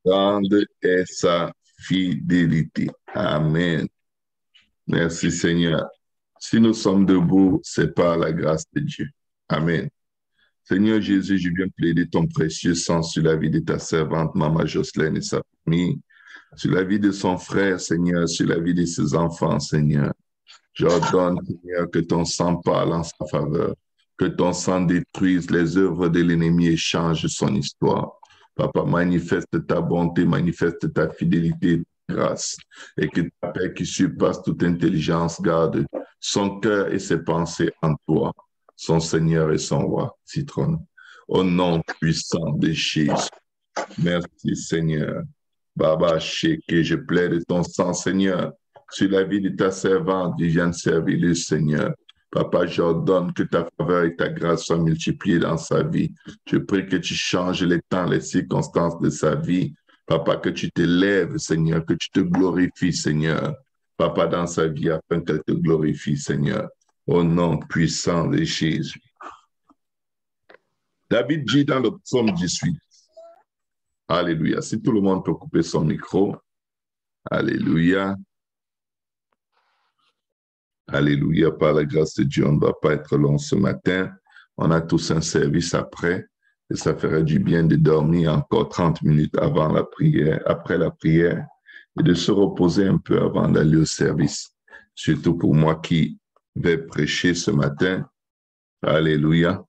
Grande est sa fidélité. Amen. Merci Seigneur. Si nous sommes debout, c'est par la grâce de Dieu. Amen. Seigneur Jésus, je viens plaider ton précieux sang sur la vie de ta servante, Maman Jocelyne et sa famille, sur la vie de son frère, Seigneur, sur la vie de ses enfants, Seigneur. J'ordonne, Seigneur, que ton sang parle en sa faveur, que ton sang détruise les œuvres de l'ennemi et change son histoire. Papa, manifeste ta bonté, manifeste ta fidélité, grâce, et que ta paix qui surpasse toute intelligence garde son cœur et ses pensées en toi, son Seigneur et son roi, Citron. Au nom puissant de Jésus. Merci, Seigneur. Baba, que je plaide ton sang, Seigneur, sur la vie de ta servante qui vient de servir le Seigneur. Papa, j'ordonne que ta faveur et ta grâce soient multipliées dans sa vie. Je prie que tu changes les temps, les circonstances de sa vie. Papa, que tu t'élèves, Seigneur, que tu te glorifies, Seigneur. Papa, dans sa vie, afin qu'elle te glorifie, Seigneur. Au nom puissant de Jésus. David dit dans le psaume 18, Alléluia. Si tout le monde peut couper son micro. Alléluia. Alléluia. Par la grâce de Dieu, on ne va pas être long ce matin. On a tous un service après et ça ferait du bien de dormir encore 30 minutes avant la prière, après la prière et de se reposer un peu avant d'aller au service. Surtout pour moi qui vais prêcher ce matin. Alléluia.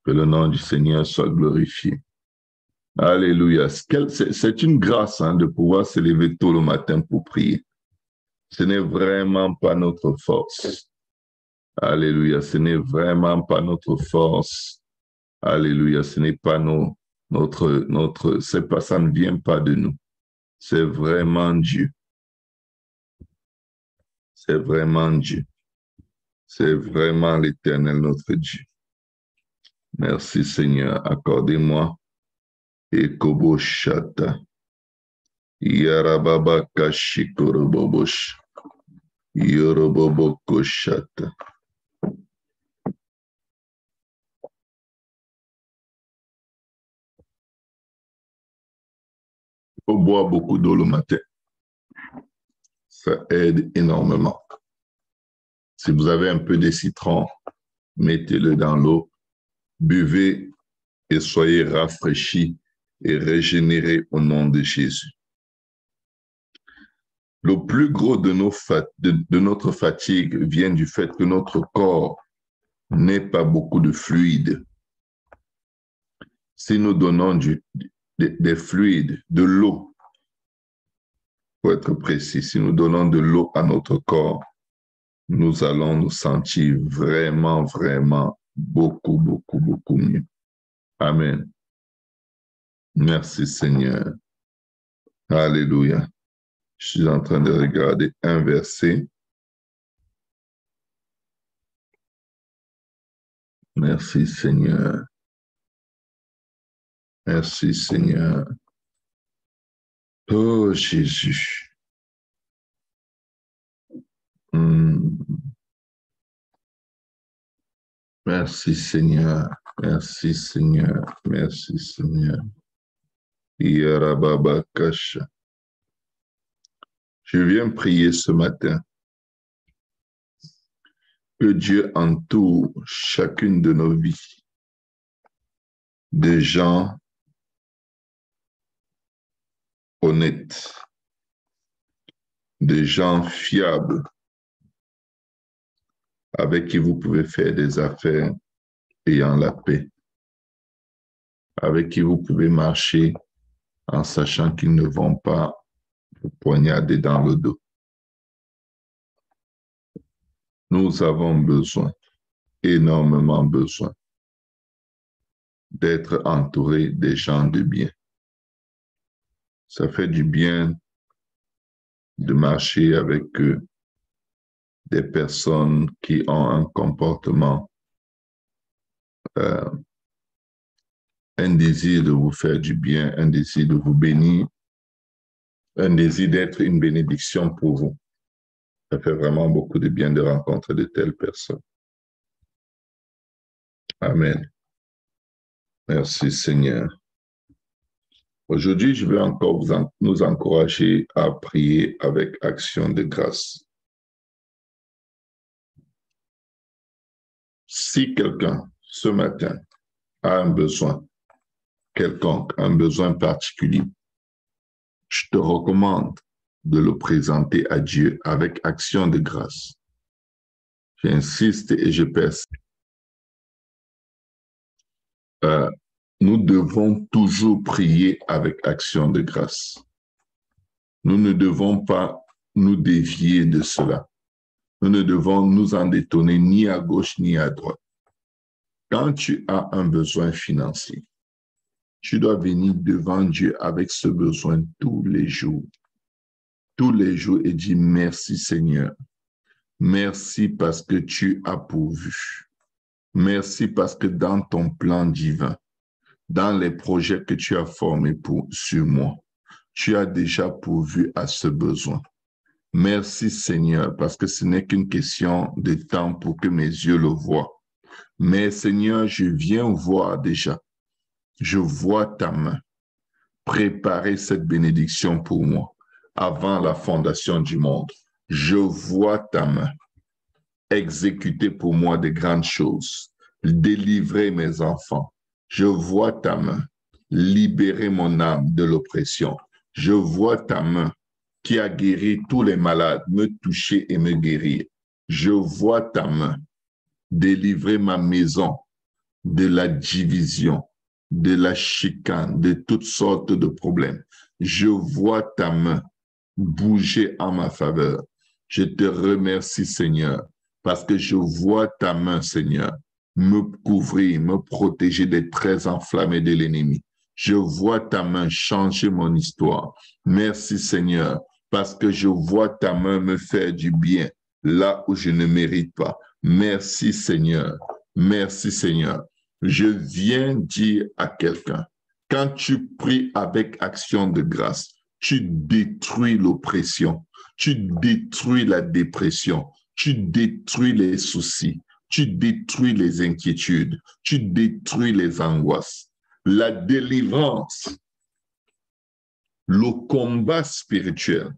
Que le nom du Seigneur soit glorifié. Alléluia. C'est une grâce de pouvoir se lever tôt le matin pour prier. Ce n'est vraiment pas notre force. Alléluia. Ce n'est vraiment pas notre force. Alléluia. Ce n'est pas ça ne vient pas de nous. C'est vraiment Dieu. C'est vraiment Dieu. C'est vraiment l'Éternel, notre Dieu. Merci Seigneur. Accordez-moi. Ekoboshata. Yarababa kashikorobobosh. Yorobobokoshata. Il faut boire beaucoup d'eau le matin. Ça aide énormément. Si vous avez un peu de citron, mettez-le dans l'eau, buvez et soyez rafraîchis et régénérés au nom de Jésus. Le plus gros de notre fatigue vient du fait que notre corps n'ait pas beaucoup de fluide. Si nous donnons des fluides, de l'eau, pour être précis, si nous donnons de l'eau à notre corps, nous allons nous sentir vraiment, vraiment beaucoup, beaucoup, beaucoup mieux. Amen. Merci Seigneur. Alléluia. Je suis en train de regarder un verset. Merci Seigneur. Merci Seigneur. Oh Jésus. Merci Seigneur. Merci Seigneur. Merci Seigneur. Yarababakasha. Je viens prier ce matin que Dieu entoure chacune de nos vies de gens honnêtes, de gens fiables, avec qui vous pouvez faire des affaires ayant la paix, avec qui vous pouvez marcher en sachant qu'ils ne vont pas vous poignarder dans le dos. Nous avons besoin, énormément besoin, d'être entourés des gens de bien. Ça fait du bien de marcher avec des personnes qui ont un comportement, un désir de vous faire du bien, un désir de vous bénir, un désir d'être une bénédiction pour vous. Ça fait vraiment beaucoup de bien de rencontrer de telles personnes. Amen. Merci Seigneur. Aujourd'hui, je vais encore nous encourager à prier avec action de grâce. Si quelqu'un, ce matin, a un besoin quelconque, un besoin particulier, je te recommande de le présenter à Dieu avec action de grâce. J'insiste et je persiste. Nous devons toujours prier avec action de grâce. Nous ne devons pas nous dévier de cela. Nous ne devons nous en détourner ni à gauche ni à droite. Quand tu as un besoin financier, tu dois venir devant Dieu avec ce besoin tous les jours. Tous les jours et dire merci Seigneur. Merci parce que tu as pourvu. Merci parce que dans ton plan divin, dans les projets que tu as formés sur moi, tu as déjà pourvu à ce besoin. Merci Seigneur, parce que ce n'est qu'une question de temps pour que mes yeux le voient. Mais Seigneur, je viens voir déjà. Je vois ta main préparer cette bénédiction pour moi avant la fondation du monde. Je vois ta main exécuter pour moi de grandes choses, délivrer mes enfants. Je vois ta main libérer mon âme de l'oppression. Je vois ta main qui a guéri tous les malades, me toucher et me guérir. Je vois ta main délivrer ma maison de la division, de la chicane, de toutes sortes de problèmes. Je vois ta main bouger en ma faveur. Je te remercie, Seigneur, parce que je vois ta main, Seigneur, me couvrir, me protéger des traits enflammés de l'ennemi. Je vois ta main changer mon histoire. Merci, Seigneur, parce que je vois ta main me faire du bien là où je ne mérite pas. Merci, Seigneur. Merci, Seigneur. Je viens dire à quelqu'un, quand tu pries avec action de grâce, tu détruis l'oppression, tu détruis la dépression, tu détruis les soucis, tu détruis les inquiétudes, tu détruis les angoisses. La délivrance, le combat spirituel,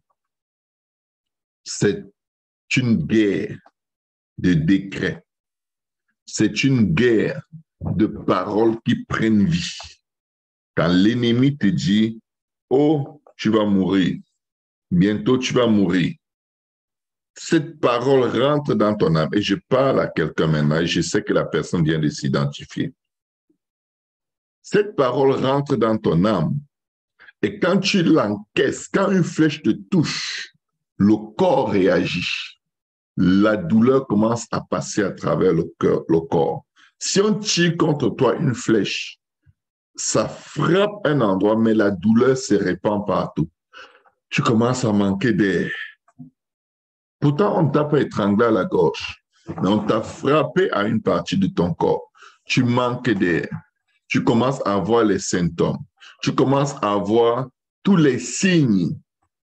c'est une guerre de décrets. C'est une guerre de paroles qui prennent vie. Quand l'ennemi te dit, oh, tu vas mourir, bientôt tu vas mourir, cette parole rentre dans ton âme. Et je parle à quelqu'un maintenant et je sais que la personne vient de s'identifier. Cette parole rentre dans ton âme. Et quand tu l'encaisses, quand une flèche te touche, le corps réagit. La douleur commence à passer à travers le corps. Si on tire contre toi une flèche, ça frappe un endroit, mais la douleur se répand partout. Tu commences à manquer d'air. Pourtant, on ne t'a pas étranglé à la gorge, mais on t'a frappé à une partie de ton corps. Tu manques d'air. Tu commences à avoir les symptômes. Tu commences à avoir tous les signes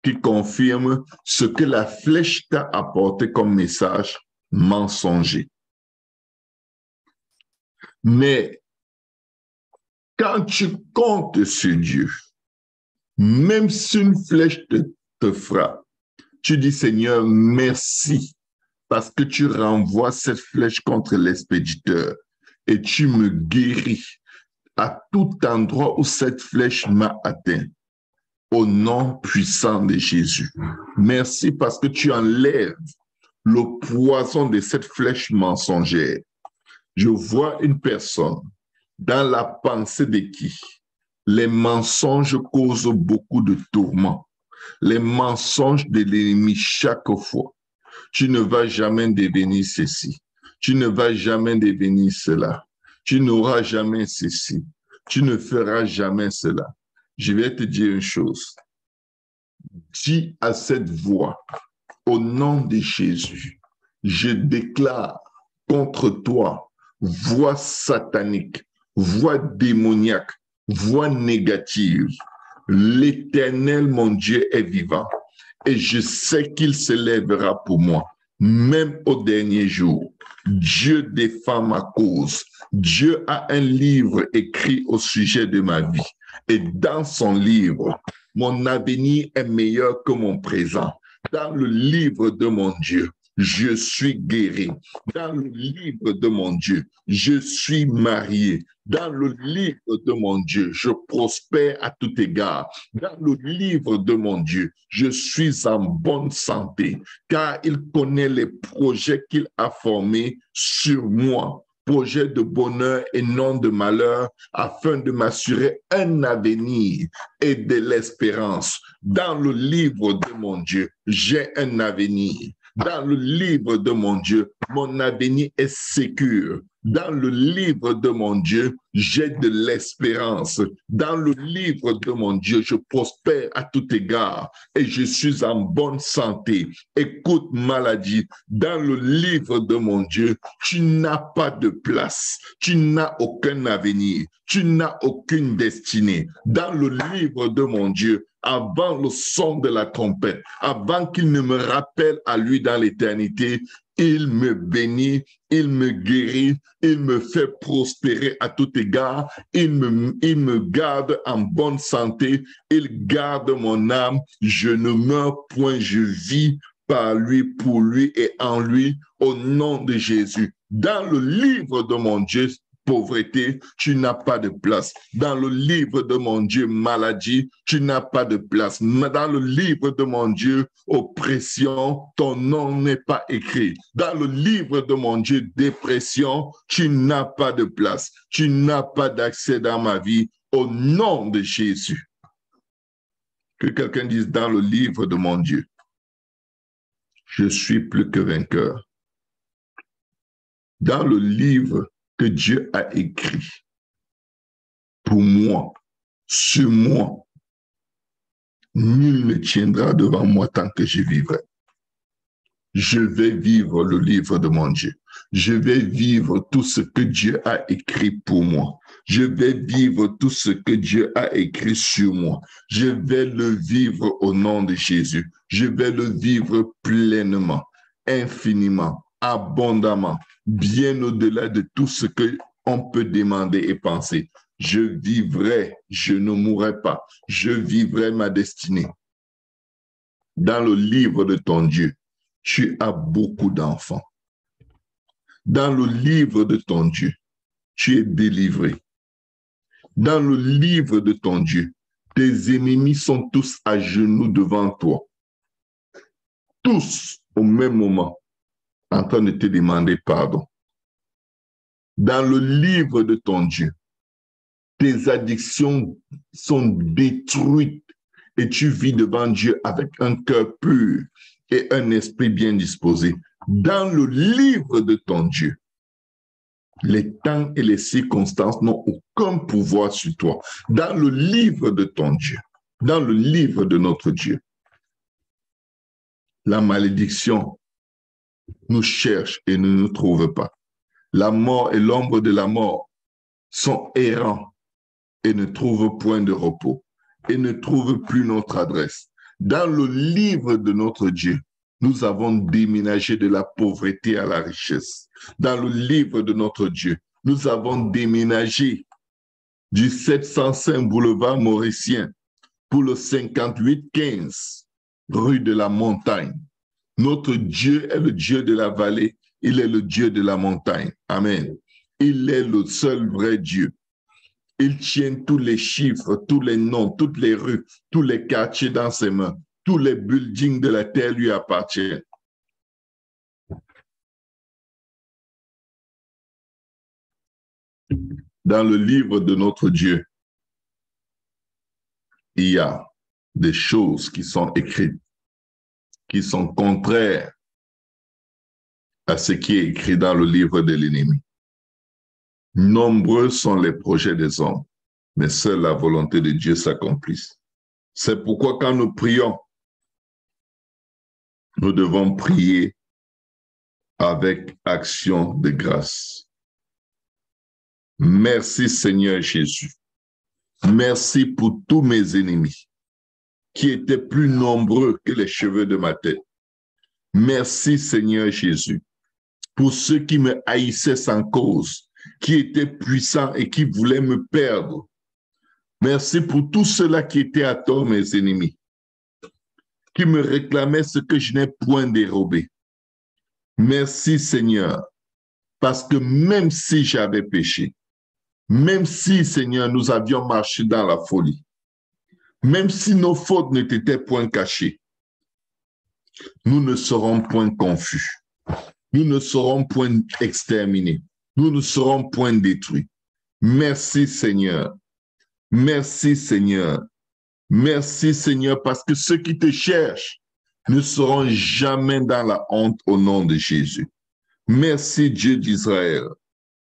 qui confirment ce que la flèche t'a apporté comme message mensonger. Mais quand tu comptes sur Dieu, même si une flèche te frappe, tu dis Seigneur, merci, parce que tu renvoies cette flèche contre l'expéditeur et tu me guéris à tout endroit où cette flèche m'a atteint. Au nom puissant de Jésus. Merci parce que tu enlèves le poison de cette flèche mensongère. Je vois une personne dans la pensée de qui les mensonges causent beaucoup de tourments. Les mensonges de l'ennemi chaque fois. Tu ne vas jamais devenir ceci. Tu ne vas jamais devenir cela. Tu n'auras jamais ceci. Tu ne feras jamais cela. Je vais te dire une chose. Dis à cette voix, au nom de Jésus, je déclare contre toi, voix satanique, voix démoniaque, voix négative. L'Éternel, mon Dieu, est vivant et je sais qu'il se lèvera pour moi. même au dernier jour. Dieu défend ma cause. Dieu a un livre écrit au sujet de ma vie. Et dans son livre, mon avenir est meilleur que mon présent. Dans le livre de mon Dieu, je suis guéri. Dans le livre de mon Dieu, je suis marié. Dans le livre de mon Dieu, je prospère à tout égard. Dans le livre de mon Dieu, je suis en bonne santé, car il connaît les projets qu'il a formés sur moi, projets de bonheur et non de malheur, afin de m'assurer un avenir et de l'espérance. Dans le livre de mon Dieu, j'ai un avenir. Dans le livre de mon Dieu, mon avenir est sécure. Dans le livre de mon Dieu, j'ai de l'espérance. Dans le livre de mon Dieu, je prospère à tout égard et je suis en bonne santé. Écoute, maladie, dans le livre de mon Dieu, tu n'as pas de place. Tu n'as aucun avenir. Tu n'as aucune destinée. Dans le livre de mon Dieu, avant le son de la trompette, avant qu'il ne me rappelle à lui dans l'éternité, il me bénit, il me guérit, il me fait prospérer à tout égard, il me garde en bonne santé, il garde mon âme, je ne meurs point, je vis par lui, pour lui et en lui, au nom de Jésus. Dans le livre de mon Dieu, pauvreté, tu n'as pas de place. Dans le livre de mon Dieu, maladie, tu n'as pas de place. Dans le livre de mon Dieu, oppression, ton nom n'est pas écrit. Dans le livre de mon Dieu, dépression, tu n'as pas de place. Tu n'as pas d'accès dans ma vie au nom de Jésus. Que quelqu'un dise dans le livre de mon Dieu, je suis plus que vainqueur. Dans le livre que Dieu a écrit pour moi, sur moi, nul ne tiendra devant moi tant que je vivrai. Je vais vivre le livre de mon Dieu. Je vais vivre tout ce que Dieu a écrit pour moi. Je vais vivre tout ce que Dieu a écrit sur moi. Je vais le vivre au nom de Jésus. Je vais le vivre pleinement, infiniment, abondamment, bien au-delà de tout ce qu'on peut demander et penser. Je vivrai, je ne mourrai pas. Je vivrai ma destinée. Dans le livre de ton Dieu, tu as beaucoup d'enfants. Dans le livre de ton Dieu, tu es délivré. Dans le livre de ton Dieu, tes ennemis sont tous à genoux devant toi. Tous au même moment, en train de te demander pardon. Dans le livre de ton Dieu, tes addictions sont détruites et tu vis devant Dieu avec un cœur pur et un esprit bien disposé. Dans le livre de ton Dieu, les temps et les circonstances n'ont aucun pouvoir sur toi. Dans le livre de ton Dieu, dans le livre de notre Dieu, la malédiction nous cherche et ne nous trouve pas. La mort et l'ombre de la mort sont errants et ne trouvent point de repos et ne trouvent plus notre adresse. Dans le livre de notre Dieu, nous avons déménagé de la pauvreté à la richesse. Dans le livre de notre Dieu, nous avons déménagé du 705 boulevard Mauricien pour le 5815 rue de la Montagne. Notre Dieu est le Dieu de la vallée, il est le Dieu de la montagne. Amen. Il est le seul vrai Dieu. Il tient tous les chiffres, tous les noms, toutes les rues, tous les quartiers dans ses mains. Tous les buildings de la terre lui appartiennent. Dans le livre de notre Dieu, il y a des choses qui sont écrites, qui sont contraires à ce qui est écrit dans le livre de l'ennemi. Nombreux sont les projets des hommes, mais seule la volonté de Dieu s'accomplisse. C'est pourquoi quand nous prions, nous devons prier avec action de grâce. Merci Seigneur Jésus. Merci pour tous mes ennemis qui étaient plus nombreux que les cheveux de ma tête. Merci Seigneur Jésus, pour ceux qui me haïssaient sans cause, qui étaient puissants et qui voulaient me perdre. Merci pour tous ceux-là qui étaient à tort mes ennemis, qui me réclamaient ce que je n'ai point dérobé. Merci Seigneur, parce que même si j'avais péché, même si Seigneur nous avions marché dans la folie, même si nos fautes ne t'étaient point cachées, nous ne serons point confus. Nous ne serons point exterminés. Nous ne serons point détruits. Merci Seigneur. Merci Seigneur. Merci Seigneur, parce que ceux qui te cherchent ne seront jamais dans la honte au nom de Jésus. Merci Dieu d'Israël.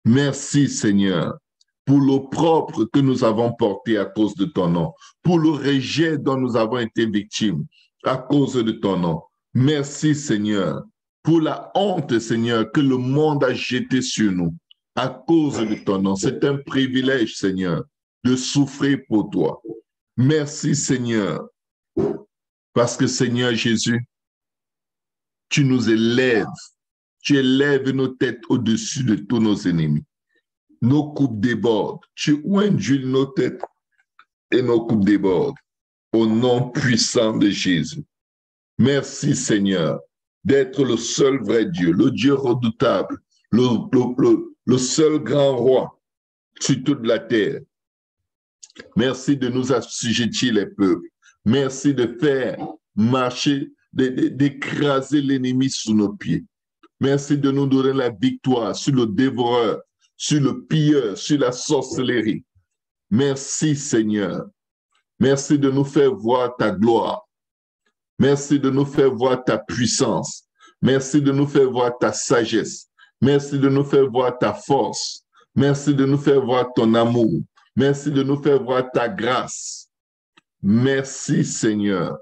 Merci Seigneur pour l'opprobre que nous avons porté à cause de ton nom, pour le rejet dont nous avons été victimes à cause de ton nom. Merci Seigneur pour la honte Seigneur que le monde a jetée sur nous à cause de ton nom. C'est un privilège Seigneur de souffrir pour toi. Merci Seigneur parce que Seigneur Jésus, tu nous élèves. Tu élèves nos têtes au-dessus de tous nos ennemis. Nos coupes débordent. Tu induis nos têtes et nos coupes débordent. Au nom puissant de Jésus. Merci Seigneur d'être le seul vrai Dieu, le Dieu redoutable, le seul grand roi sur toute la terre. Merci de nous assujettir les peuples. Merci de faire marcher, d'écraser l'ennemi sous nos pieds. Merci de nous donner la victoire sur le dévoreur, sur le pilleur, sur la sorcellerie. Merci Seigneur. Merci de nous faire voir ta gloire. Merci de nous faire voir ta puissance. Merci de nous faire voir ta sagesse. Merci de nous faire voir ta force. Merci de nous faire voir ton amour. Merci de nous faire voir ta grâce. Merci Seigneur.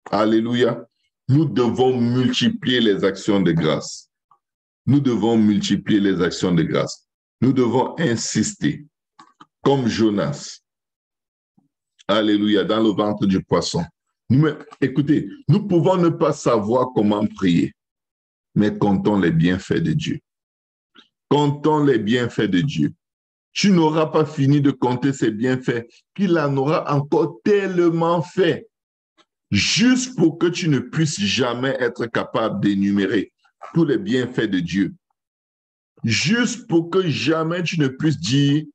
Alléluia. Nous devons multiplier les actions de grâce. Nous devons multiplier les actions de grâce. Nous devons insister, comme Jonas. Alléluia, dans le ventre du poisson. Écoutez, nous pouvons ne pas savoir comment prier, mais comptons les bienfaits de Dieu. Comptons les bienfaits de Dieu. Tu n'auras pas fini de compter ses bienfaits, qu'il en aura encore tellement fait, juste pour que tu ne puisses jamais être capable d'énumérer tous les bienfaits de Dieu. Juste pour que jamais tu ne puisses dire,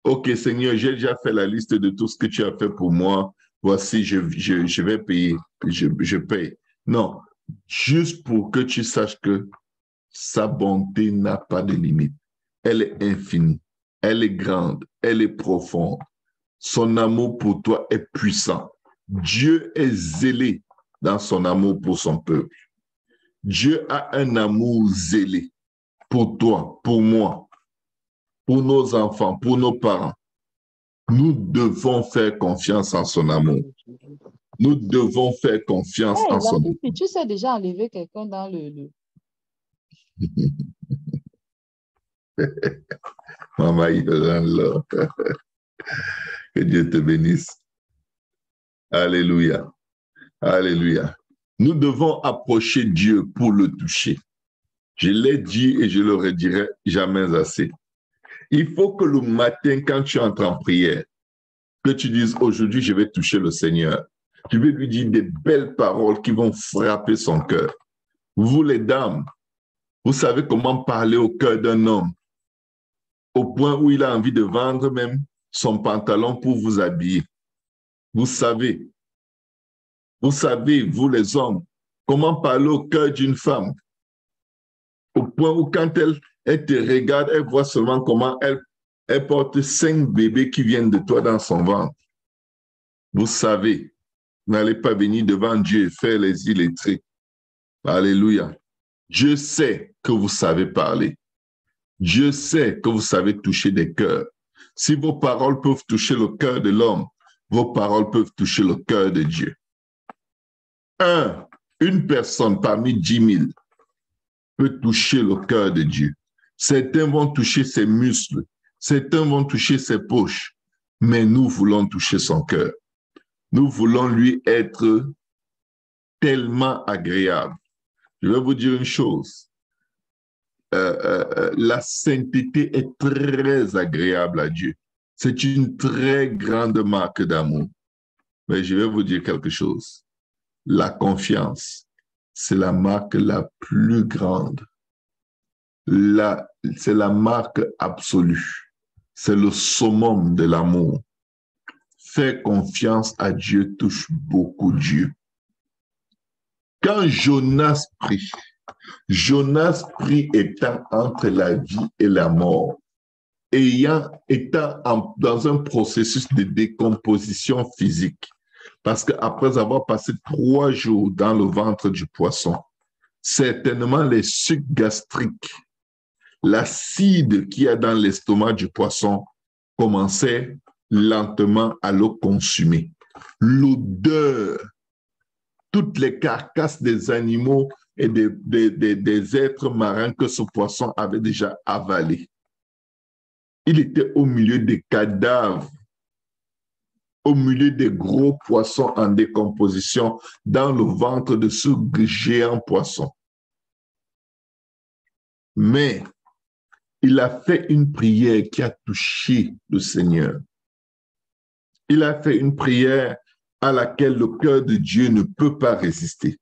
OK Seigneur, j'ai déjà fait la liste de tout ce que tu as fait pour moi, voici, je vais payer, je paye. Non, juste pour que tu saches que sa bonté n'a pas de limite. Elle est infinie, elle est grande, elle est profonde. Son amour pour toi est puissant. Dieu est zélé dans son amour pour son peuple. Dieu a un amour zélé pour toi, pour moi, pour nos enfants, pour nos parents. Nous devons faire confiance en son amour. Nous devons faire confiance en son amour. Tu sais déjà enlever quelqu'un dans le... Maman Yolanda, que Dieu te bénisse. Alléluia. Alléluia. Nous devons approcher Dieu pour le toucher. Je l'ai dit et je le redirai jamais assez. Il faut que le matin, quand tu entres en prière, que tu dises aujourd'hui, je vais toucher le Seigneur. Tu veux lui dire des belles paroles qui vont frapper son cœur. Vous, les dames, vous savez comment parler au cœur d'un homme, au point où il a envie de vendre même son pantalon pour vous habiller. Vous savez, vous les hommes, comment parler au cœur d'une femme, au point où quand elle te regarde, elle voit seulement comment elle porte 5 bébés qui viennent de toi dans son ventre. Vous savez, n'allez pas venir devant Dieu et faire les illettrés. Alléluia. Dieu sait que vous savez parler. Dieu sait que vous savez toucher des cœurs. Si vos paroles peuvent toucher le cœur de l'homme, vos paroles peuvent toucher le cœur de Dieu. Une personne parmi 10 000 peut toucher le cœur de Dieu. Certains vont toucher ses muscles, certains vont toucher ses poches, mais nous voulons toucher son cœur. Nous voulons lui être tellement agréable. Je vais vous dire une chose. La sainteté est très agréable à Dieu. C'est une très grande marque d'amour. Mais je vais vous dire quelque chose. La confiance, c'est la marque la plus grande. C'est la marque absolue. C'est le summum de l'amour. Faire confiance à Dieu touche beaucoup Dieu. Quand Jonas prie étant entre la vie et la mort, étant dans un processus de décomposition physique, parce qu'après avoir passé 3 jours dans le ventre du poisson, certainement les sucs gastriques, l'acide qu'il y a dans l'estomac du poisson commençait lentement à le consumer. L'odeur, toutes les carcasses des animaux et des êtres marins que ce poisson avait déjà avalés. Il était au milieu des cadavres, au milieu des gros poissons en décomposition dans le ventre de ce géant poisson. Mais il a fait une prière qui a touché le Seigneur. Il a fait une prière à laquelle le cœur de Dieu ne peut pas résister.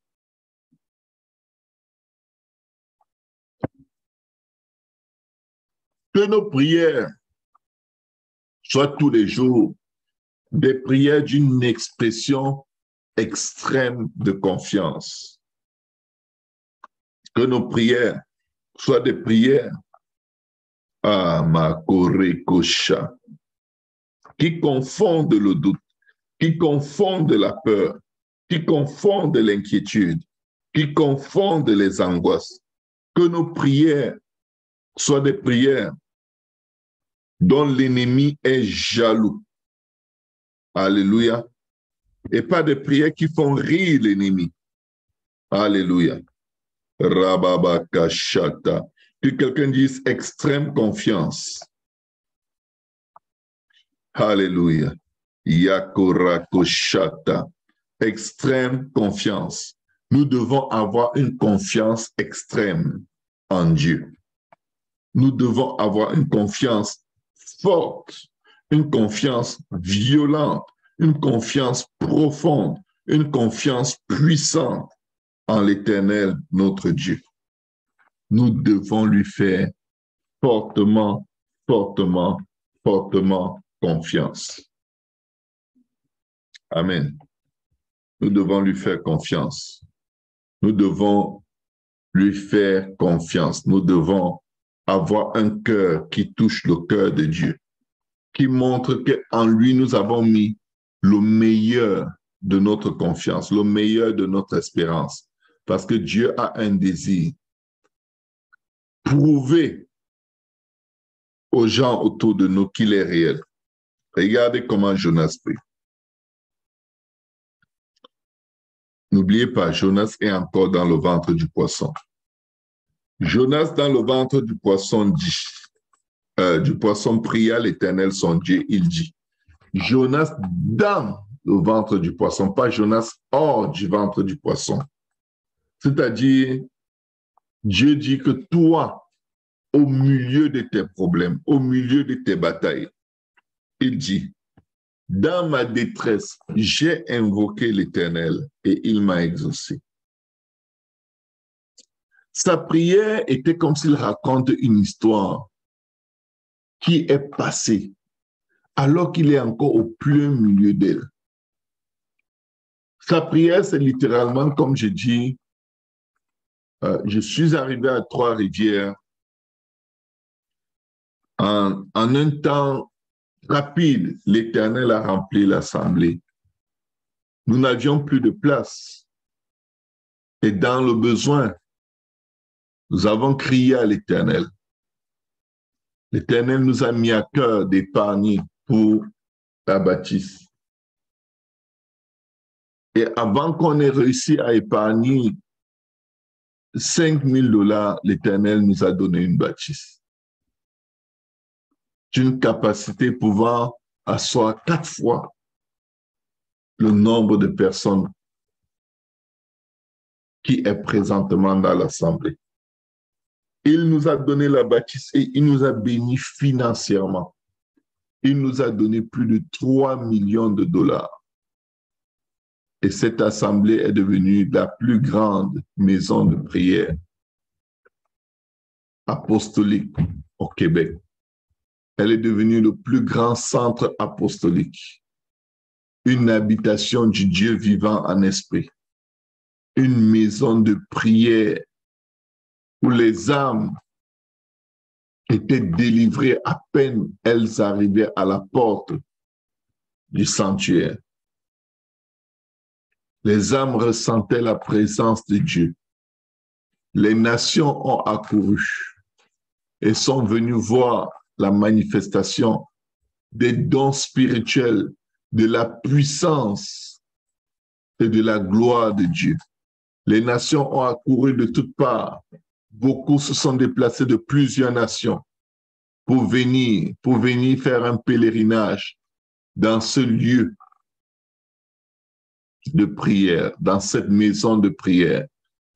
Que nos prières soient tous les jours des prières d'une expression extrême de confiance. Que nos prières soient des prières qui confondent le doute, qui confondent la peur, qui confondent l'inquiétude, qui confondent les angoisses. Que nos prières soient des prières dont l'ennemi est jaloux. Alléluia. Et pas des prières qui font rire l'ennemi. Alléluia. Rababakashata. Que quelqu'un dise extrême confiance. Alléluia. Yakorakoshata. Extrême confiance. Nous devons avoir une confiance extrême en Dieu. Nous devons avoir une confiance forte, une confiance violente, une confiance profonde, une confiance puissante en l'Éternel, notre Dieu. Nous devons lui faire fortement, fortement, fortement confiance. Amen. Nous devons lui faire confiance. Nous devons lui faire confiance. Nous devons avoir un cœur qui touche le cœur de Dieu, qui montre qu'en lui, nous avons mis le meilleur de notre confiance, le meilleur de notre espérance. Parce que Dieu a un désir. Prouver aux gens autour de nous qu'il est réel. Regardez comment Jonas prie. N'oubliez pas, Jonas est encore dans le ventre du poisson. Jonas, dans le ventre du poisson, pria l'Éternel son Dieu, il dit. Jonas dans le ventre du poisson, pas Jonas hors du ventre du poisson. C'est-à-dire, Dieu dit que toi, au milieu de tes problèmes, au milieu de tes batailles, il dit, dans ma détresse, j'ai invoqué l'Éternel et il m'a exaucé. Sa prière était comme s'il raconte une histoire qui est passée alors qu'il est encore au plein milieu d'elle. Sa prière, c'est littéralement, comme je dis, je suis arrivé à Trois-Rivières en un temps rapide. L'Éternel a rempli l'assemblée. Nous n'avions plus de place. Et dans le besoin, nous avons crié à l'Éternel. L'Éternel nous a mis à cœur d'épargner pour la bâtisse. Et avant qu'on ait réussi à épargner 5 000 $, l'Éternel nous a donné une bâtisse. D'une capacité pouvant asseoir 4 fois le nombre de personnes qui est présentement dans l'Assemblée. Il nous a donné la bâtisse et il nous a bénis financièrement. Il nous a donné plus de 3 millions de dollars. Et cette assemblée est devenue la plus grande maison de prière apostolique au Québec. Elle est devenue le plus grand centre apostolique, une habitation du Dieu vivant en esprit, une maison de prière où les âmes étaient délivrées à peine elles arrivaient à la porte du sanctuaire. Les âmes ressentaient la présence de Dieu. Les nations ont accouru et sont venues voir la manifestation des dons spirituels, de la puissance et de la gloire de Dieu. Les nations ont accouru de toutes parts. Beaucoup se sont déplacés de plusieurs nations pour venir faire un pèlerinage dans ce lieu de prière, dans cette maison de prière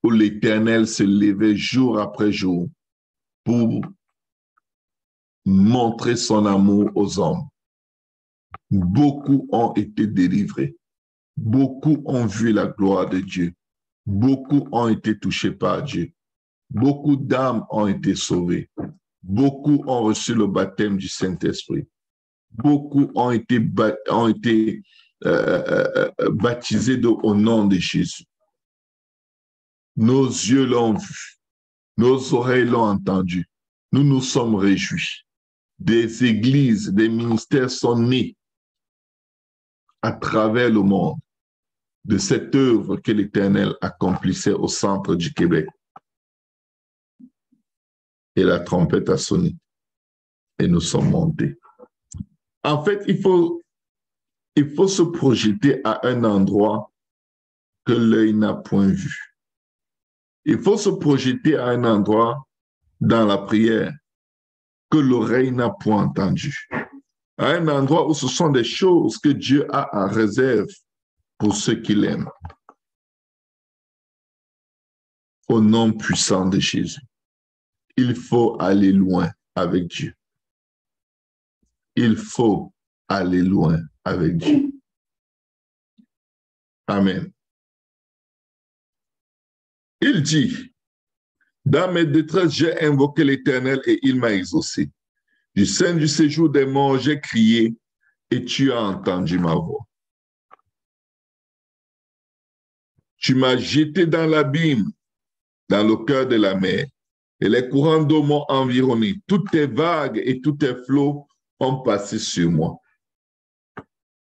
où l'Éternel se levait jour après jour pour montrer son amour aux hommes. Beaucoup ont été délivrés. Beaucoup ont vu la gloire de Dieu. Beaucoup ont été touchés par Dieu. Beaucoup d'âmes ont été sauvées. Beaucoup ont reçu le baptême du Saint-Esprit. Beaucoup ont été baptisés au nom de Jésus. Nos yeux l'ont vu. Nos oreilles l'ont entendu. Nous nous sommes réjouis. Des églises, des ministères sont nés à travers le monde de cette œuvre que l'Éternel accomplissait au centre du Québec. Et la trompette a sonné et nous sommes montés. En fait, il faut se projeter à un endroit que l'œil n'a point vu. Il faut se projeter à un endroit dans la prière que l'oreille n'a point entendu. À un endroit où ce sont des choses que Dieu a en réserve pour ceux qui l'aiment. Au nom puissant de Jésus, il faut aller loin avec Dieu. Il faut aller loin avec Dieu. Amen. Il dit, dans mes détresses, j'ai invoqué l'Éternel et il m'a exaucé. Du sein du séjour des morts, j'ai crié et tu as entendu ma voix. Tu m'as jeté dans l'abîme, dans le cœur de la mer, et les courants d'eau m'ont environné. Toutes tes vagues et tous tes flots ont passé sur moi.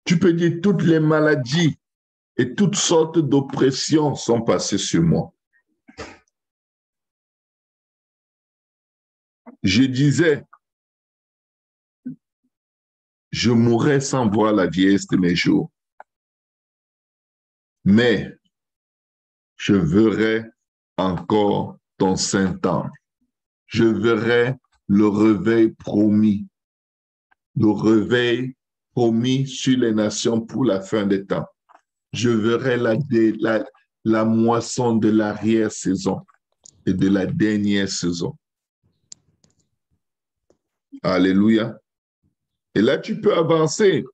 Tu peux dire toutes les maladies et toutes sortes d'oppressions sont passées sur moi. Je disais, je mourrais sans voir la vieillesse de mes jours. Mais je verrai encore ton Saint-Temple. Je verrai le réveil promis. Le réveil promis sur les nations pour la fin des temps. Je verrai la moisson de l'arrière-saison et de la dernière saison. Alléluia. Et là, tu peux avancer.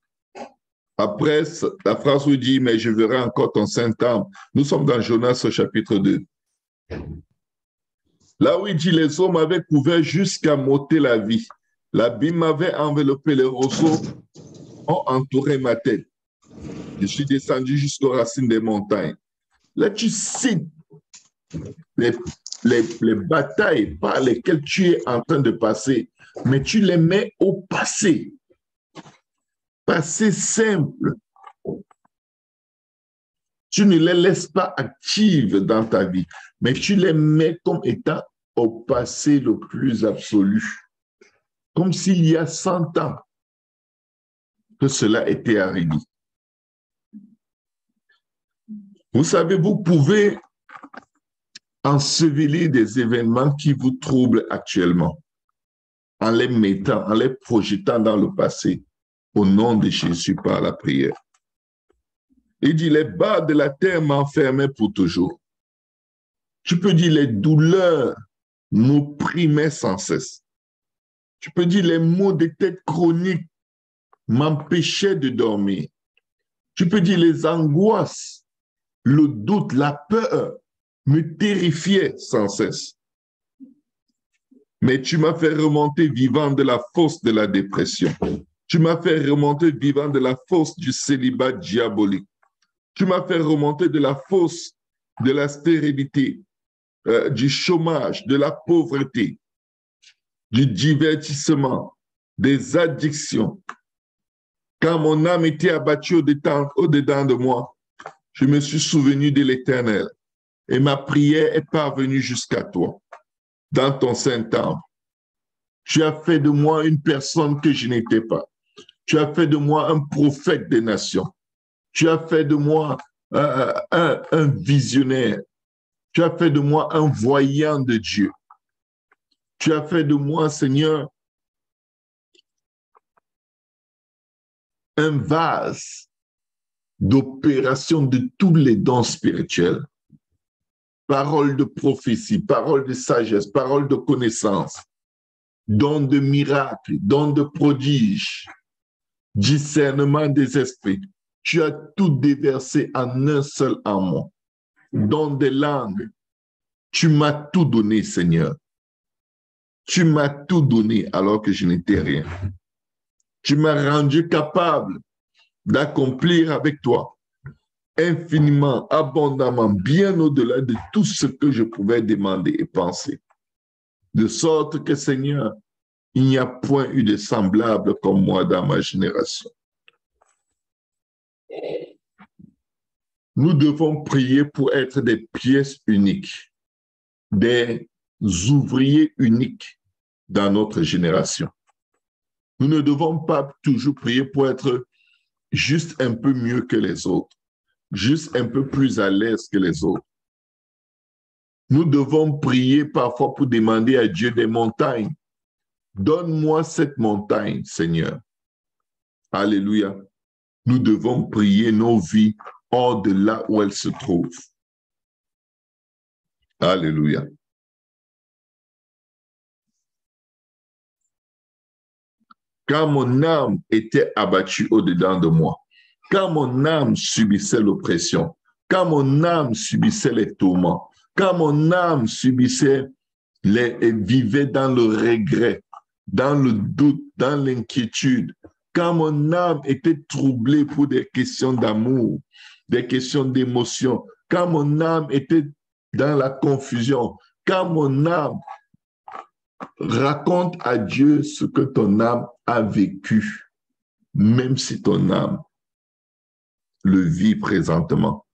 Après la phrase où il dit, mais je verrai encore ton Saint-Temple. Nous sommes dans Jonas au chapitre 2. Là où il dit, les eaux m'avaient couvert jusqu'à m'ôter la vie. L'abîme m'avait enveloppé, les roseaux ont entouré ma tête. Je suis descendu jusqu'aux racines des montagnes. Là, tu cites les batailles par lesquelles tu es en train de passer, mais tu les mets au passé. Passé simple. Tu ne les laisses pas actives dans ta vie, mais tu les mets comme étant au passé le plus absolu. Comme s'il y a 100 ans que cela était arrivé. Vous savez, vous pouvez ensevelir des événements qui vous troublent actuellement en les mettant, en les projetant dans le passé au nom de Jésus par la prière. Il dit, les barres de la terre m'enfermaient pour toujours. Tu peux dire les douleurs m'opprimaient sans cesse. Tu peux dire les maux de tête chroniques m'empêchaient de dormir. Tu peux dire les angoisses, le doute, la peur me terrifiaient sans cesse. Mais tu m'as fait remonter vivant de la fosse de la dépression. Tu m'as fait remonter vivant de la fosse du célibat diabolique. Tu m'as fait remonter de la fosse de la stérilité, du chômage, de la pauvreté, du divertissement, des addictions. Quand mon âme était abattue au-dedans de moi, je me suis souvenu de l'Éternel et ma prière est parvenue jusqu'à toi, dans ton Saint-Temple. Tu as fait de moi une personne que je n'étais pas. Tu as fait de moi un prophète des nations. Tu as fait de moi un visionnaire. Tu as fait de moi un voyant de Dieu. Tu as fait de moi, Seigneur, un vase d'opération de tous les dons spirituels. Parole de prophétie, parole de sagesse, parole de connaissance, dons de miracles, dons de prodiges, discernement des esprits. Tu as tout déversé en un seul amour. Don des langues. Tu m'as tout donné, Seigneur. Tu m'as tout donné alors que je n'étais rien. Tu m'as rendu capable d'accomplir avec toi infiniment, abondamment, bien au-delà de tout ce que je pouvais demander et penser. De sorte que, Seigneur, il n'y a point eu de semblable comme moi dans ma génération. Nous devons prier pour être des pièces uniques, des ouvriers uniques dans notre génération. Nous ne devons pas toujours prier pour être juste un peu mieux que les autres, juste un peu plus à l'aise que les autres. Nous devons prier parfois pour demander à Dieu des montagnes. Donne-moi cette montagne, Seigneur. Alléluia. Nous devons prier nos vies hors de là où elles se trouvent. Alléluia. Quand mon âme était abattue au-dedans de moi, quand mon âme subissait l'oppression, quand mon âme subissait les tourments, quand mon âme vivait dans le regret, dans le doute, dans l'inquiétude, quand mon âme était troublée pour des questions d'amour, des questions d'émotion, quand mon âme était dans la confusion, quand mon âme raconte à Dieu ce que ton âme a vécu, même si ton âme le vit présentement.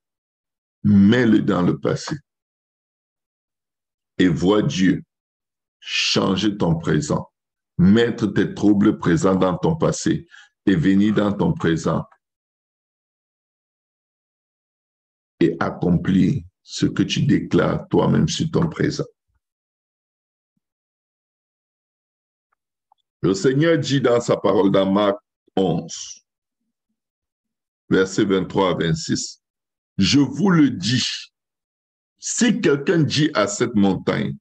Mets-le dans le passé et vois Dieu changer ton présent, mettre tes troubles présents dans ton passé et venir dans ton présent et accomplir ce que tu déclares toi-même sur ton présent. Le Seigneur dit dans sa parole dans Marc 11, versets 23 à 26, « Je vous le dis, si quelqu'un dit à cette montagne,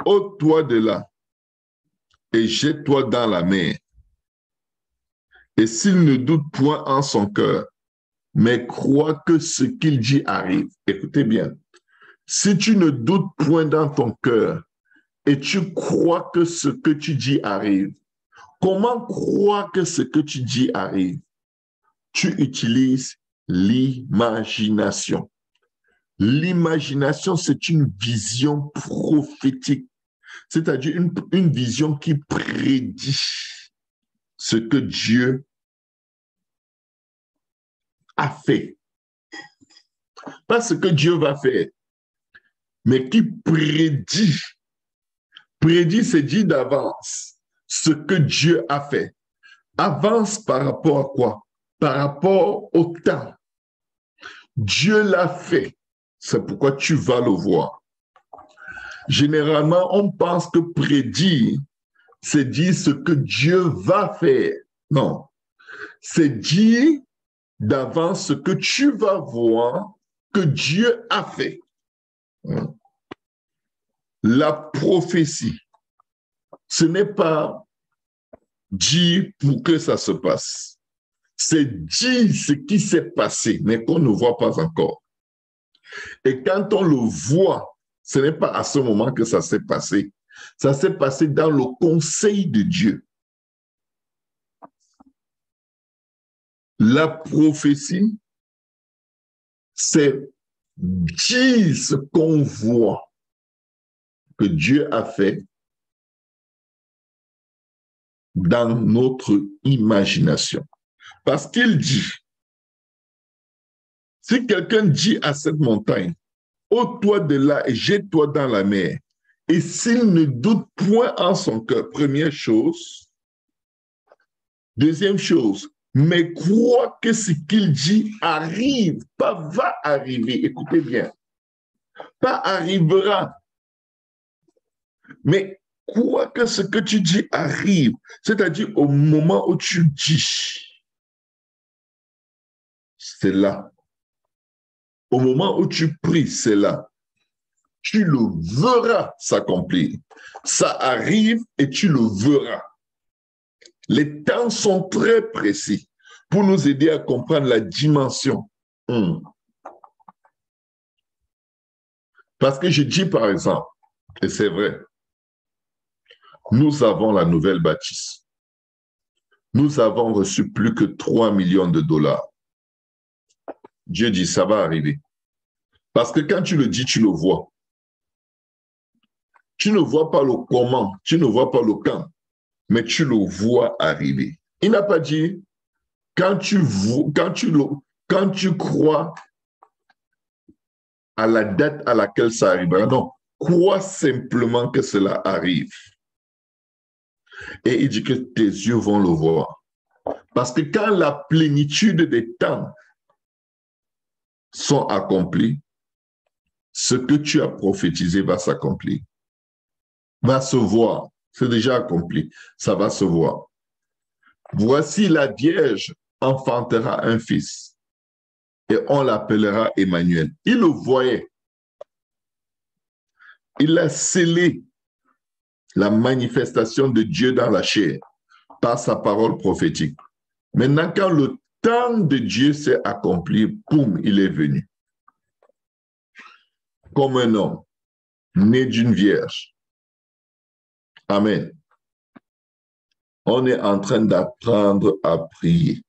ôte-toi de là et jette-toi dans la mer, et s'il ne doute point en son cœur, mais croit que ce qu'il dit arrive. » Écoutez bien, si tu ne doutes point dans ton cœur et tu crois que ce que tu dis arrive, comment croire que ce que tu dis arrive? Tu utilises l'imagination. L'imagination, c'est une vision prophétique, c'est-à-dire une vision qui prédit ce que Dieu a fait. Pas ce que Dieu va faire, mais qui prédit. Prédit, c'est dit d'avance ce que Dieu a fait. Avance par rapport à quoi? Par rapport au temps. Dieu l'a fait. C'est pourquoi tu vas le voir. Généralement, on pense que prédire, c'est dire ce que Dieu va faire. Non. C'est dire d'avance ce que tu vas voir que Dieu a fait. La prophétie, ce n'est pas dit pour que ça se passe. C'est dit ce qui s'est passé, mais qu'on ne voit pas encore. Et quand on le voit, ce n'est pas à ce moment que ça s'est passé. Ça s'est passé dans le conseil de Dieu. La prophétie, c'est dire ce qu'on voit que Dieu a fait dans notre imagination. Parce qu'il dit, si quelqu'un dit à cette montagne, ôte-toi de là et jette-toi dans la mer, et s'il ne doute point en son cœur, première chose. Deuxième chose, mais crois que ce qu'il dit arrive, pas va arriver, écoutez bien, pas arrivera, mais crois que ce que tu dis arrive, c'est-à-dire au moment où tu dis, c'est là. Au moment où tu pries, c'est là. Tu le verras s'accomplir. Ça arrive et tu le verras. Les temps sont très précis pour nous aider à comprendre la dimension. Parce que je dis par exemple, et c'est vrai, nous avons la nouvelle bâtisse. Nous avons reçu plus que 3 millions de dollars. Dieu dit, ça va arriver. Parce que quand tu le dis, tu le vois. Tu ne vois pas le comment, tu ne vois pas le quand, mais tu le vois arriver. Il n'a pas dit, quand tu crois à la date à laquelle ça arrivera. Non, crois simplement que cela arrive. Et il dit que tes yeux vont le voir. Parce que quand la plénitude des temps sont accomplis, ce que tu as prophétisé va s'accomplir. Va se voir. C'est déjà accompli. Ça va se voir. Voici la Vierge enfantera un fils et on l'appellera Emmanuel. Il le voyait. Il a scellé la manifestation de Dieu dans la chair par sa parole prophétique. Maintenant, quand le temps de Dieu s'est accompli, boum, il est venu. Comme un homme, né d'une vierge. Amen. On est en train d'apprendre à prier.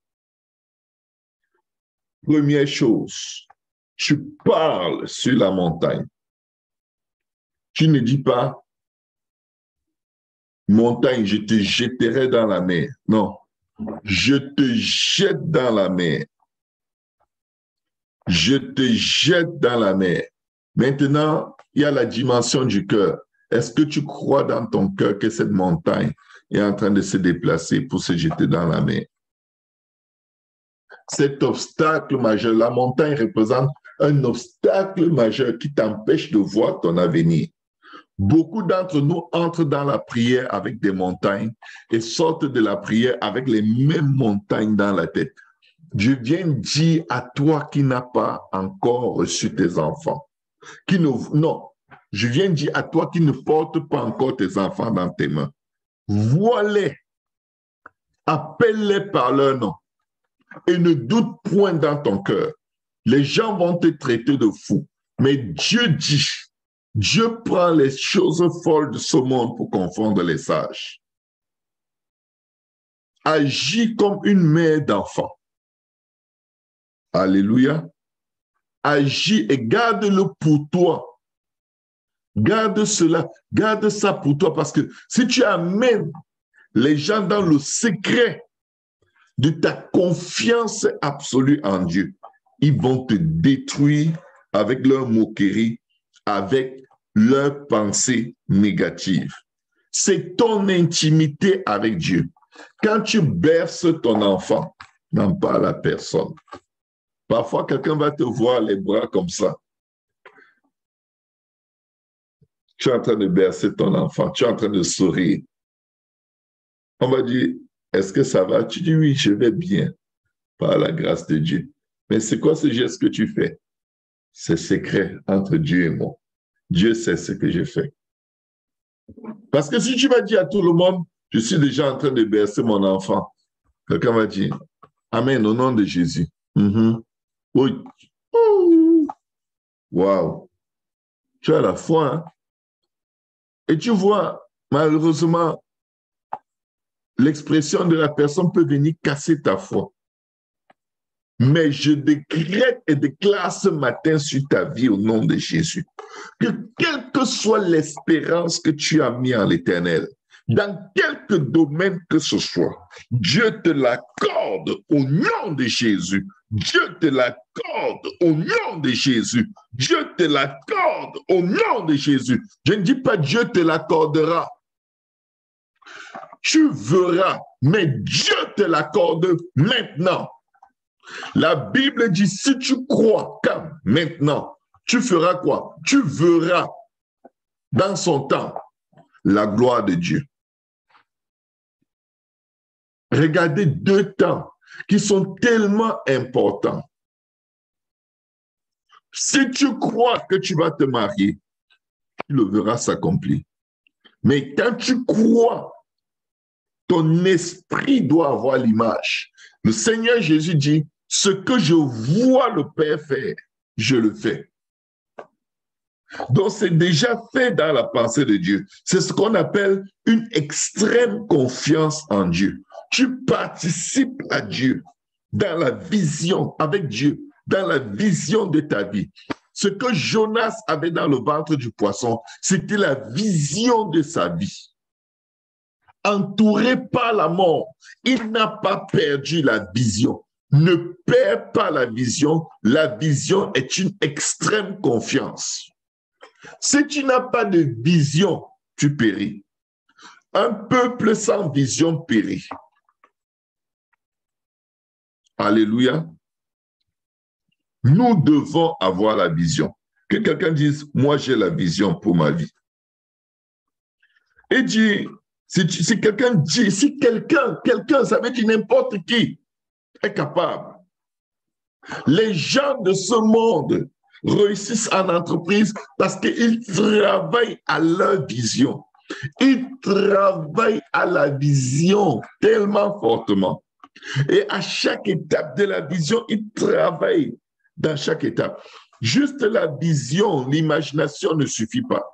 Première chose, tu parles sur la montagne. Tu ne dis pas, montagne, je te jetterai dans la mer. Non, je te jette dans la mer. Je te jette dans la mer. Maintenant, il y a la dimension du cœur. Est-ce que tu crois dans ton cœur que cette montagne est en train de se déplacer pour se jeter dans la mer? Cet obstacle majeur, la montagne représente un obstacle majeur qui t'empêche de voir ton avenir. Beaucoup d'entre nous entrent dans la prière avec des montagnes et sortent de la prière avec les mêmes montagnes dans la tête. Je viens dire à toi qui n'as pas encore reçu tes enfants, je viens dire à toi qui ne portes pas encore tes enfants dans tes mains. Vois-les, appelle-les par leur nom et ne doute point dans ton cœur. Les gens vont te traiter de fou, mais Dieu dit, Dieu prend les choses folles de ce monde pour confondre les sages. Agis comme une mère d'enfant. Alléluia. Agis et garde-le pour toi. Garde cela, garde ça pour toi, parce que si tu amènes les gens dans le secret de ta confiance absolue en Dieu, ils vont te détruire avec leur moquerie, avec leurs pensées négatives. C'est ton intimité avec Dieu. Quand tu berces ton enfant, n'en parle à personne. Parfois, quelqu'un va te voir les bras comme ça. Tu es en train de bercer ton enfant, tu es en train de sourire. On va dire, est-ce que ça va? Tu dis oui, je vais bien, par la grâce de Dieu. Mais c'est quoi ce geste que tu fais? C'est secret entre Dieu et moi. Dieu sait ce que je fais. Parce que si tu vas dire à tout le monde, je suis déjà en train de bercer mon enfant, quelqu'un va dire, Amen, au nom de Jésus. Oui. Wow. Tu as la foi, hein? Et tu vois, malheureusement, l'expression de la personne peut venir casser ta foi. Mais je décrète et déclare ce matin sur ta vie au nom de Jésus que quelle que soit l'espérance que tu as mis en l'Éternel, dans quelque domaine que ce soit, Dieu te l'accorde au nom de Jésus. Dieu te l'accorde au nom de Jésus. Dieu te l'accorde au nom de Jésus. Je ne dis pas Dieu te l'accordera. Tu verras, mais Dieu te l'accorde maintenant. La Bible dit, si tu crois comme maintenant, tu feras quoi? Tu verras dans son temps la gloire de Dieu. Regardez deux temps qui sont tellement importants. Si tu crois que tu vas te marier, tu le verras s'accomplir. Mais quand tu crois, ton esprit doit avoir l'image. Le Seigneur Jésus dit, ce que je vois le Père faire, je le fais. Donc, c'est déjà fait dans la pensée de Dieu. C'est ce qu'on appelle une extrême confiance en Dieu. Tu participes à Dieu, dans la vision, avec Dieu, dans la vision de ta vie. Ce que Jonas avait dans le ventre du poisson, c'était la vision de sa vie. Entouré par la mort, il n'a pas perdu la vision. Ne perds pas la vision. La vision est une extrême confiance. Si tu n'as pas de vision, tu péris. Un peuple sans vision périt. Alléluia. Nous devons avoir la vision. Que quelqu'un dise, moi j'ai la vision pour ma vie. Et dit, si quelqu'un dit, si quelqu'un, ça veut dire n'importe qui, est capable. Les gens de ce monde réussissent en entreprise parce qu'ils travaillent à leur vision. Ils travaillent à la vision tellement fortement. Et à chaque étape de la vision, ils travaillent dans chaque étape. Juste la vision, l'imagination ne suffit pas.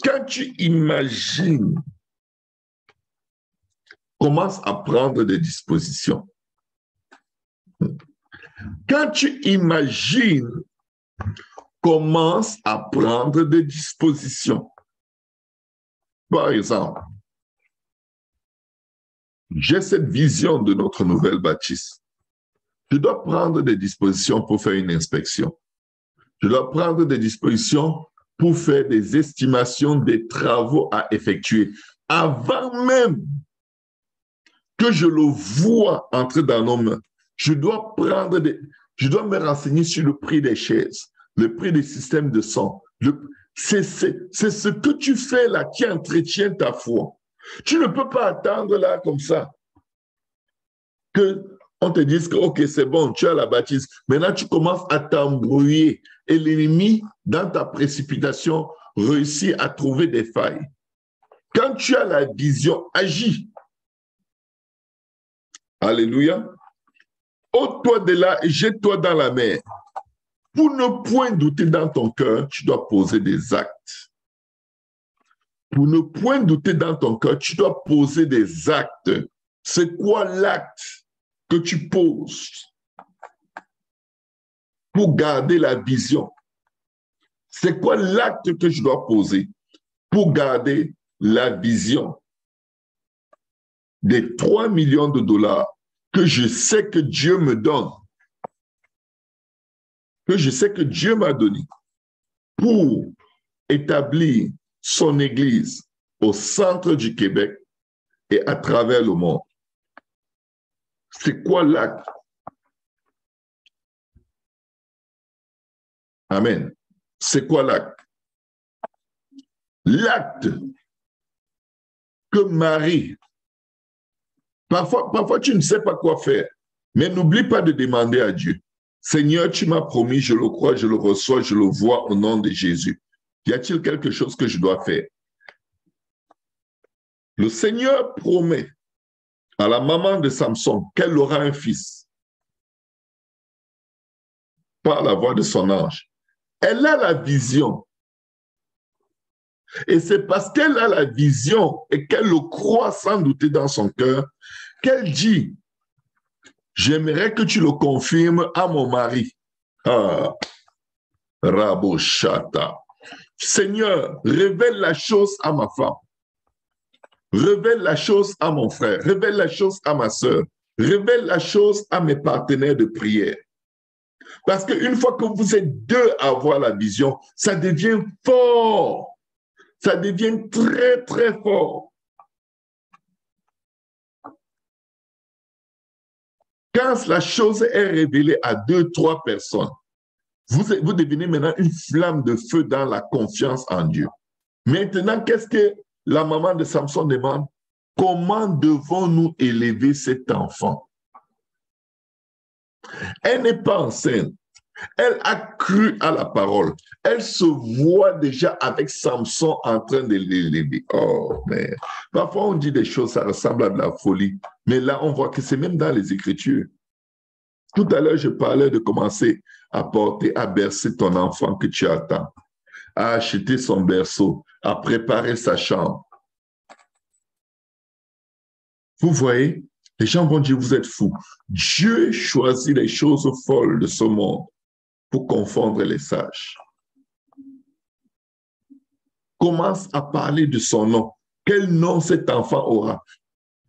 Quand tu imagines, commence à prendre des dispositions. Quand tu imagines, commence à prendre des dispositions. Par exemple, j'ai cette vision de notre nouvelle bâtisse. Je dois prendre des dispositions pour faire une inspection. Je dois prendre des dispositions pour faire des estimations des travaux à effectuer. Avant même que je le vois entrer dans nos mains, je dois me renseigner sur le prix des chaises, le prix des systèmes de son. C'est ce que tu fais là qui entretient ta foi. Tu ne peux pas attendre là comme ça qu'on te dise que ok, c'est bon, tu as la bâtisse. Maintenant, tu commences à t'embrouiller et l'ennemi, dans ta précipitation, réussit à trouver des failles. Quand tu as la vision, agis. Alléluia. Ôte-toi de là et jette-toi dans la mer. Pour ne point douter dans ton cœur, tu dois poser des actes. Pour ne point douter dans ton cœur, tu dois poser des actes. C'est quoi l'acte que tu poses pour garder la vision? C'est quoi l'acte que je dois poser pour garder la vision des 3 millions de dollars que je sais que Dieu me donne, que je sais que Dieu m'a donné pour établir son Église au centre du Québec et à travers le monde? C'est quoi l'acte? Amen. C'est quoi l'acte? L'acte que Marie, parfois tu ne sais pas quoi faire, mais n'oublie pas de demander à Dieu. Seigneur, tu m'as promis, je le crois, je le reçois, je le vois au nom de Jésus. Y a-t-il quelque chose que je dois faire? Le Seigneur promet à la maman de Samson qu'elle aura un fils par la voix de son ange. Elle a la vision. Et c'est parce qu'elle a la vision et qu'elle le croit sans douter dans son cœur qu'elle dit, j'aimerais que tu le confirmes à mon mari. Ah, Raboshata. Seigneur, révèle la chose à ma femme. Révèle la chose à mon frère. Révèle la chose à ma soeur. Révèle la chose à mes partenaires de prière. Parce qu'une fois que vous êtes deux à avoir la vision, ça devient fort. Ça devient très, très fort. Quand la chose est révélée à 2, 3 personnes, vous devenez maintenant une flamme de feu dans la confiance en Dieu. Maintenant, qu'est-ce que la maman de Samson demande? Comment devons-nous élever cet enfant? Elle n'est pas enceinte. Elle a cru à la parole. Elle se voit déjà avec Samson en train de l'élever. Oh, mais parfois on dit des choses, ça ressemble à de la folie. Mais là, on voit que c'est même dans les Écritures. Tout à l'heure, je parlais de commencer à porter, à bercer ton enfant que tu attends, à acheter son berceau, à préparer sa chambre. Vous voyez, les gens vont dire, vous êtes fous. Dieu choisit les choses folles de ce monde pour confondre les sages. Commence à parler de son nom. Quel nom cet enfant aura?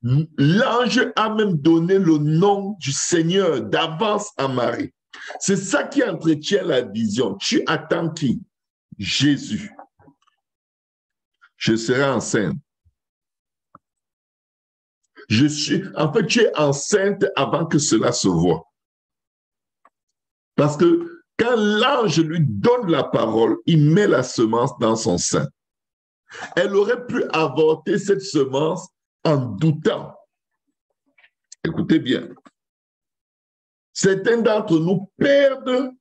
L'ange a même donné le nom du Seigneur d'avance à Marie. C'est ça qui entretient la vision. Tu attends qui? Jésus. Je serai enceinte. En fait, tu es enceinte avant que cela se voie. Parce que quand l'ange lui donne la parole, il met la semence dans son sein. Elle aurait pu avorter cette semence en doutant. Écoutez bien. Certains d'entre nous perdent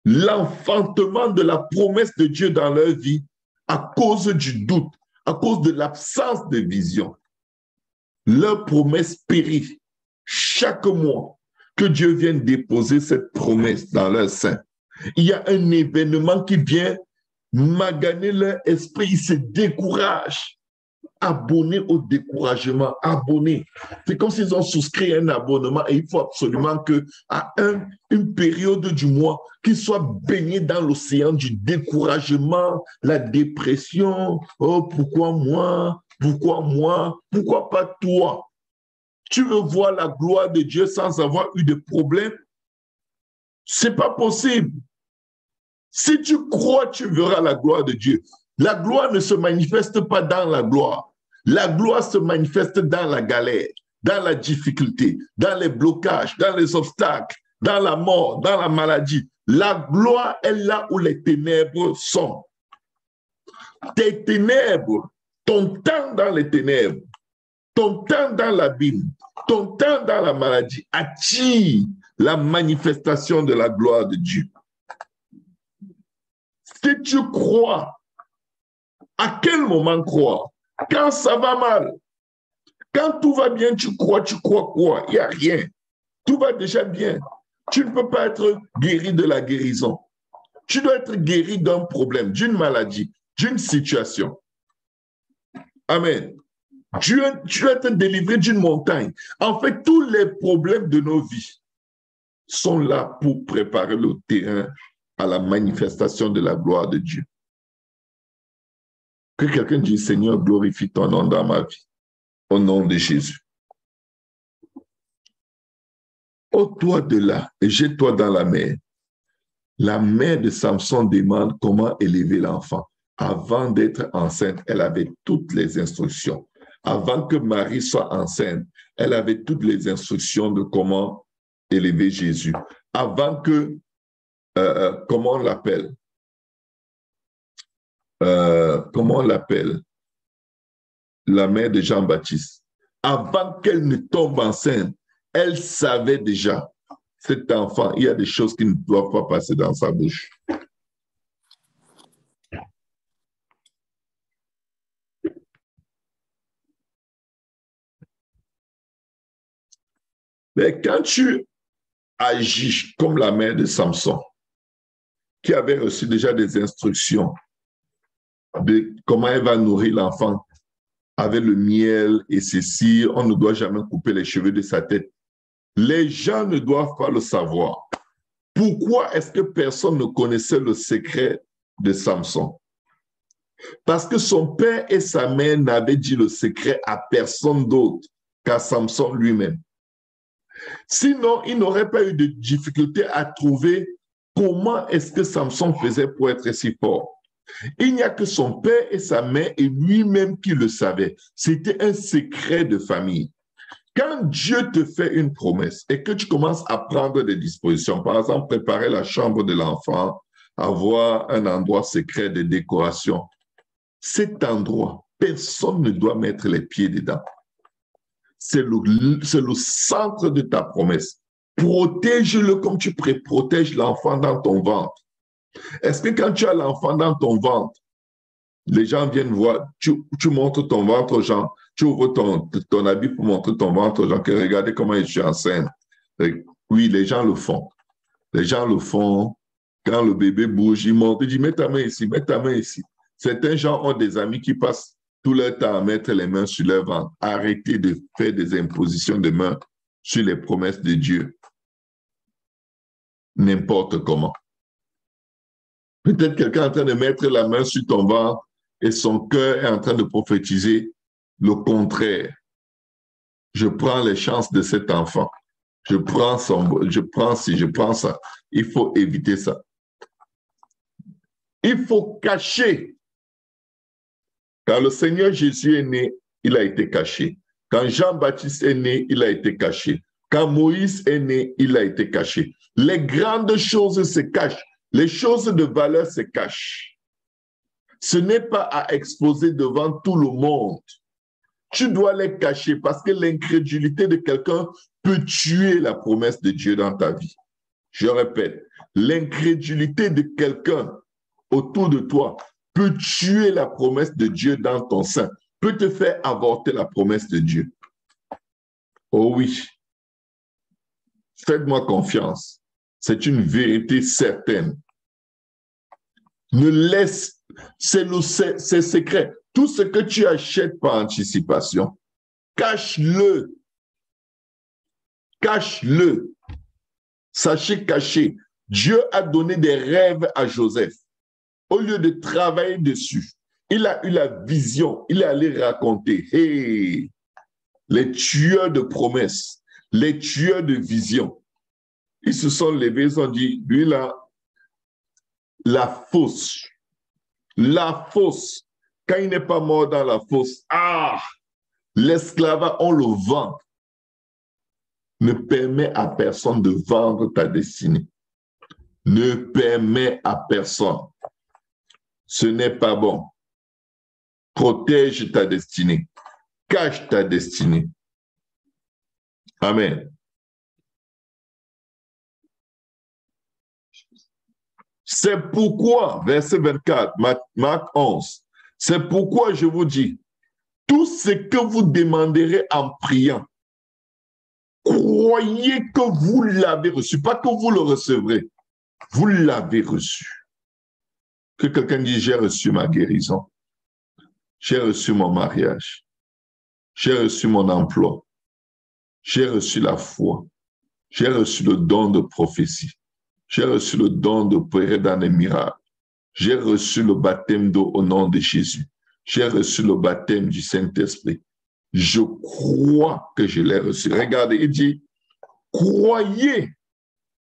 l'enfantement de la promesse de Dieu dans leur vie à cause du doute, à cause de l'absence de vision. Leur promesse périt chaque mois que Dieu vienne déposer cette promesse dans leur sein. Il y a un événement qui vient maganer leur esprit, ils se découragent. Abonnés au découragement, abonnés. C'est comme s'ils ont souscrit un abonnement et il faut absolument qu'à une période du mois, qu'ils soient baignés dans l'océan du découragement, la dépression. Oh, pourquoi moi? Pourquoi moi? Pourquoi pas toi? Tu veux voir la gloire de Dieu sans avoir eu de problème? C'est pas possible. Si tu crois, tu verras la gloire de Dieu. La gloire ne se manifeste pas dans la gloire. La gloire se manifeste dans la galère, dans la difficulté, dans les blocages, dans les obstacles, dans la mort, dans la maladie. La gloire est là où les ténèbres sont. Tes ténèbres, ton temps dans les ténèbres, ton temps dans l'abîme, ton temps dans la maladie attire la manifestation de la gloire de Dieu. Si tu crois, à quel moment croire? Quand ça va mal. Quand tout va bien, tu crois quoi? Il n'y a rien. Tout va déjà bien. Tu ne peux pas être guéri de la guérison. Tu dois être guéri d'un problème, d'une maladie, d'une situation. Amen. Tu dois être délivré d'une montagne. En fait, tous les problèmes de nos vies sont là pour préparer le terrain à la manifestation de la gloire de Dieu. Que quelqu'un dise, Seigneur, glorifie ton nom dans ma vie, au nom de Jésus. Ôte-toi de là et jette-toi dans la mer. La mère de Samson demande comment élever l'enfant. Avant d'être enceinte, elle avait toutes les instructions. Avant que Marie soit enceinte, elle avait toutes les instructions de comment élever Jésus. Avant que, comment on l'appelle? Comment on l'appelle? La mère de Jean-Baptiste. Avant qu'elle ne tombe enceinte, elle savait déjà, cet enfant, il y a des choses qui ne doivent pas passer dans sa bouche. Mais quand tu agis comme la mère de Samson, qui avait reçu déjà des instructions de comment elle va nourrir l'enfant avec le miel et ceci, on ne doit jamais couper les cheveux de sa tête. Les gens ne doivent pas le savoir. Pourquoi est-ce que personne ne connaissait le secret de Samson? Parce que son père et sa mère n'avaient dit le secret à personne d'autre qu'à Samson lui-même. Sinon, il n'aurait pas eu de difficulté à trouver comment est-ce que Samson faisait pour être si fort. Il n'y a que son père et sa mère et lui-même qui le savaient. C'était un secret de famille. Quand Dieu te fait une promesse et que tu commences à prendre des dispositions, par exemple, préparer la chambre de l'enfant, avoir un endroit secret de décoration, cet endroit, personne ne doit mettre les pieds dedans. C'est le centre de ta promesse. Protège-le comme tu protèges l'enfant dans ton ventre. Est-ce que quand tu as l'enfant dans ton ventre, les gens viennent voir, tu montres ton ventre aux gens, tu ouvres ton habit pour montrer ton ventre aux gens, que regardez comment je suis enceinte. Oui, les gens le font. Les gens le font. Quand le bébé bouge, ils montrent, ils disent, mets ta main ici, mets ta main ici. Certains gens ont des amis qui passent tout leur temps à mettre les mains sur leur ventre. Arrêtez de faire des impositions de mains sur les promesses de Dieu. N'importe comment. Peut-être quelqu'un est en train de mettre la main sur ton ventre et son cœur est en train de prophétiser le contraire. Je prends les chances de cet enfant. Je prends ci, je prends ça. Il faut éviter ça. Il faut cacher. Quand le Seigneur Jésus est né, il a été caché. Quand Jean-Baptiste est né, il a été caché. Quand Moïse est né, il a été caché. Les grandes choses se cachent. Les choses de valeur se cachent. Ce n'est pas à exposer devant tout le monde. Tu dois les cacher parce que l'incrédulité de quelqu'un peut tuer la promesse de Dieu dans ta vie. Je répète, l'incrédulité de quelqu'un autour de toi peut tuer la promesse de Dieu dans ton sein, peut te faire avorter la promesse de Dieu. Oh oui, faites-moi confiance. C'est une vérité certaine. Ne laisse, c'est secret. Tout ce que tu achètes par anticipation, cache-le. Cache-le. Sachez cacher. Dieu a donné des rêves à Joseph. Au lieu de travailler dessus, il a eu la vision. Il est allé raconter. Hey, les tueurs de promesses, les tueurs de visions. Ils se sont levés, ils ont dit, lui là, la fosse. La fosse. Quand il n'est pas mort dans la fosse, l'esclavage, on le vend. Ne permets à personne de vendre ta destinée. Ne permets à personne. Ce n'est pas bon. Protège ta destinée. Cache ta destinée. Amen. C'est pourquoi, verset 24, Marc 11, c'est pourquoi je vous dis, tout ce que vous demanderez en priant, croyez que vous l'avez reçu, pas que vous le recevrez, vous l'avez reçu. Que quelqu'un dise, j'ai reçu ma guérison, j'ai reçu mon mariage, j'ai reçu mon emploi, j'ai reçu la foi, j'ai reçu le don de prophétie, j'ai reçu le don de prier dans les miracles, j'ai reçu le baptême d'eau au nom de Jésus, j'ai reçu le baptême du Saint-Esprit. Je crois que je l'ai reçu. Regardez, il dit, croyez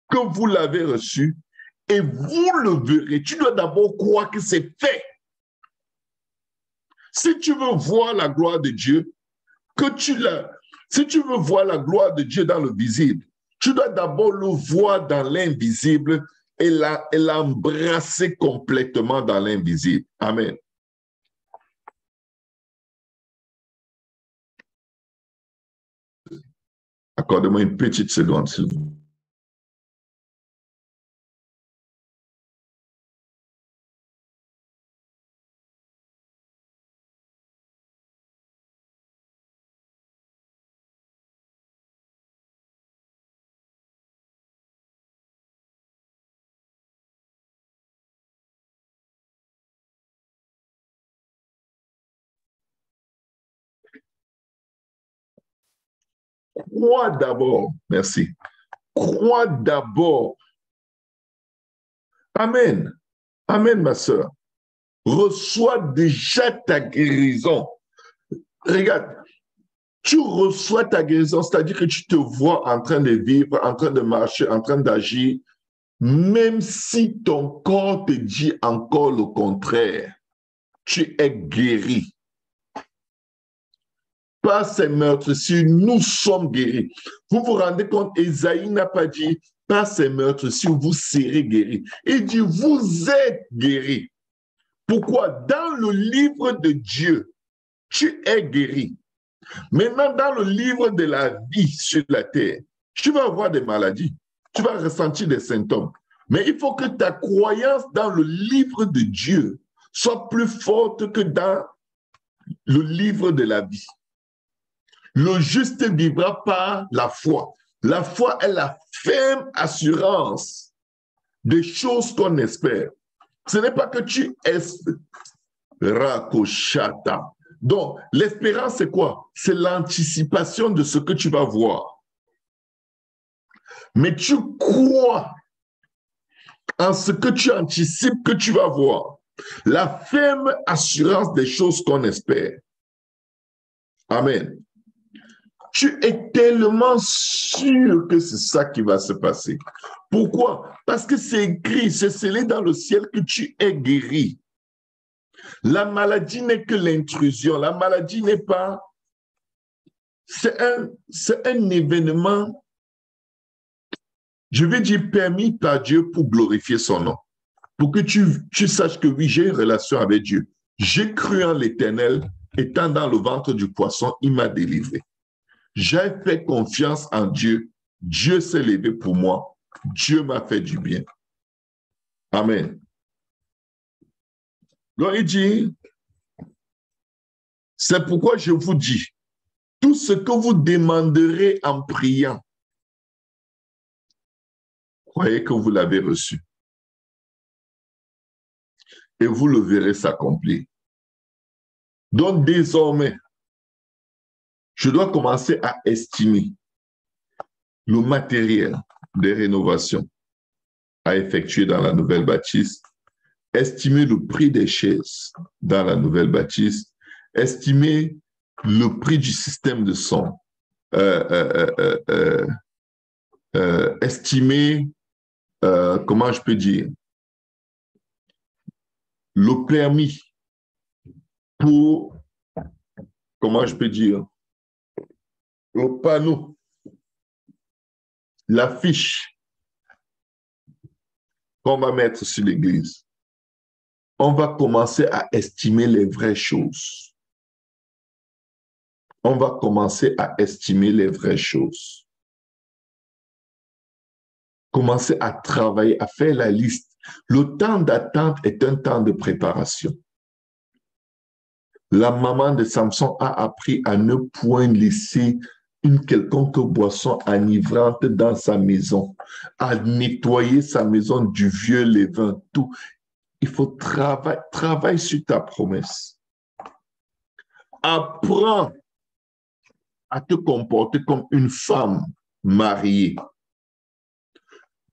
que vous l'avez reçu et vous le verrez. Tu dois d'abord croire que c'est fait. Si tu veux voir la gloire de Dieu, si tu veux voir la gloire de Dieu dans le visible, tu dois d'abord le voir dans l'invisible et l'embrasser complètement dans l'invisible. Amen. Accordez-moi une petite seconde, s'il vous plaît. crois d'abord. Merci. Crois d'abord. Amen. Amen, ma soeur. Reçois déjà ta guérison. Regarde, tu reçois ta guérison, c'est-à-dire que tu te vois en train de vivre, en train de marcher, en train d'agir, même si ton corps te dit encore le contraire. Tu es guéri. Par ces meurtres-ci, nous sommes guéris. Vous vous rendez compte, Esaïe n'a pas dit, par ces meurtres-ci, vous serez guéris. Il dit, vous êtes guéris. Pourquoi? Dans le livre de Dieu, tu es guéri. Maintenant, dans le livre de la vie sur la terre, tu vas avoir des maladies, tu vas ressentir des symptômes. Mais il faut que ta croyance dans le livre de Dieu soit plus forte que dans le livre de la vie. Le juste vivra par la foi. La foi est la ferme assurance des choses qu'on espère. Ce n'est pas que tu espères. Rakoshata. Donc, l'espérance, c'est quoi? C'est l'anticipation de ce que tu vas voir. Mais tu crois en ce que tu anticipes que tu vas voir. La ferme assurance des choses qu'on espère. Amen. Tu es tellement sûr que c'est ça qui va se passer. Pourquoi? Parce que c'est écrit, c'est scellé dans le ciel que tu es guéri. La maladie n'est que l'intrusion. La maladie n'est pas... C'est un événement, je vais dire, permis par Dieu pour glorifier son nom. Pour que tu saches que oui, j'ai une relation avec Dieu. J'ai cru en l'Éternel, étant dans le ventre du poisson, il m'a délivré. J'ai fait confiance en Dieu. Dieu s'est levé pour moi. Dieu m'a fait du bien. Amen. Donc, il dit, c'est pourquoi je vous dis, tout ce que vous demanderez en priant, croyez que vous l'avez reçu. Et vous le verrez s'accomplir. Donc, désormais, je dois commencer à estimer le matériel des rénovations à effectuer dans la nouvelle bâtisse, estimer le prix des chaises dans la nouvelle bâtisse, estimer le prix du système de son, estimer, comment je peux dire, le permis pour, comment je peux dire, le panneau, l'affiche qu'on va mettre sur l'église. On va commencer à estimer les vraies choses. On va commencer à estimer les vraies choses. Commencer à travailler, à faire la liste. Le temps d'attente est un temps de préparation. La maman de Samson a appris à ne point laisser une quelconque boisson enivrante dans sa maison, à nettoyer sa maison du vieux levain, tout. Il faut travailler sur ta promesse. Apprends à te comporter comme une femme mariée.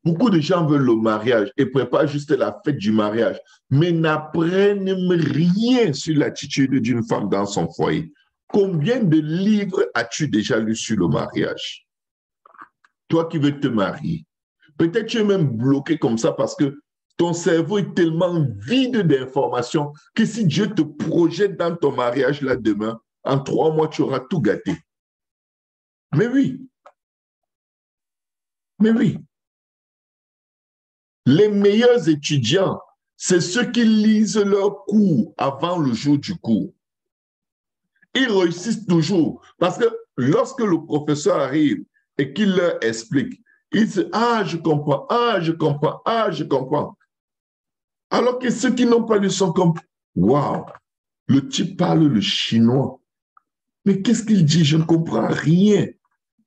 Beaucoup de gens veulent le mariage et préparent juste la fête du mariage, mais n'apprennent rien sur l'attitude d'une femme dans son foyer. Combien de livres as-tu déjà lu sur le mariage? Toi qui veux te marier. Peut-être tu es même bloqué comme ça parce que ton cerveau est tellement vide d'informations que si Dieu te projette dans ton mariage là demain, en 3 mois, tu auras tout gâté. Mais oui. Mais oui. Les meilleurs étudiants, c'est ceux qui lisent leurs cours avant le jour du cours. Ils réussissent toujours parce que lorsque le professeur arrive et qu'il leur explique, ils disent « Ah, je comprends, ah, je comprends, ah, je comprends ». Alors que ceux qui n'ont pas lu sont comme « Waouh, le type parle le chinois. Mais qu'est-ce qu'il dit? Je ne comprends rien ».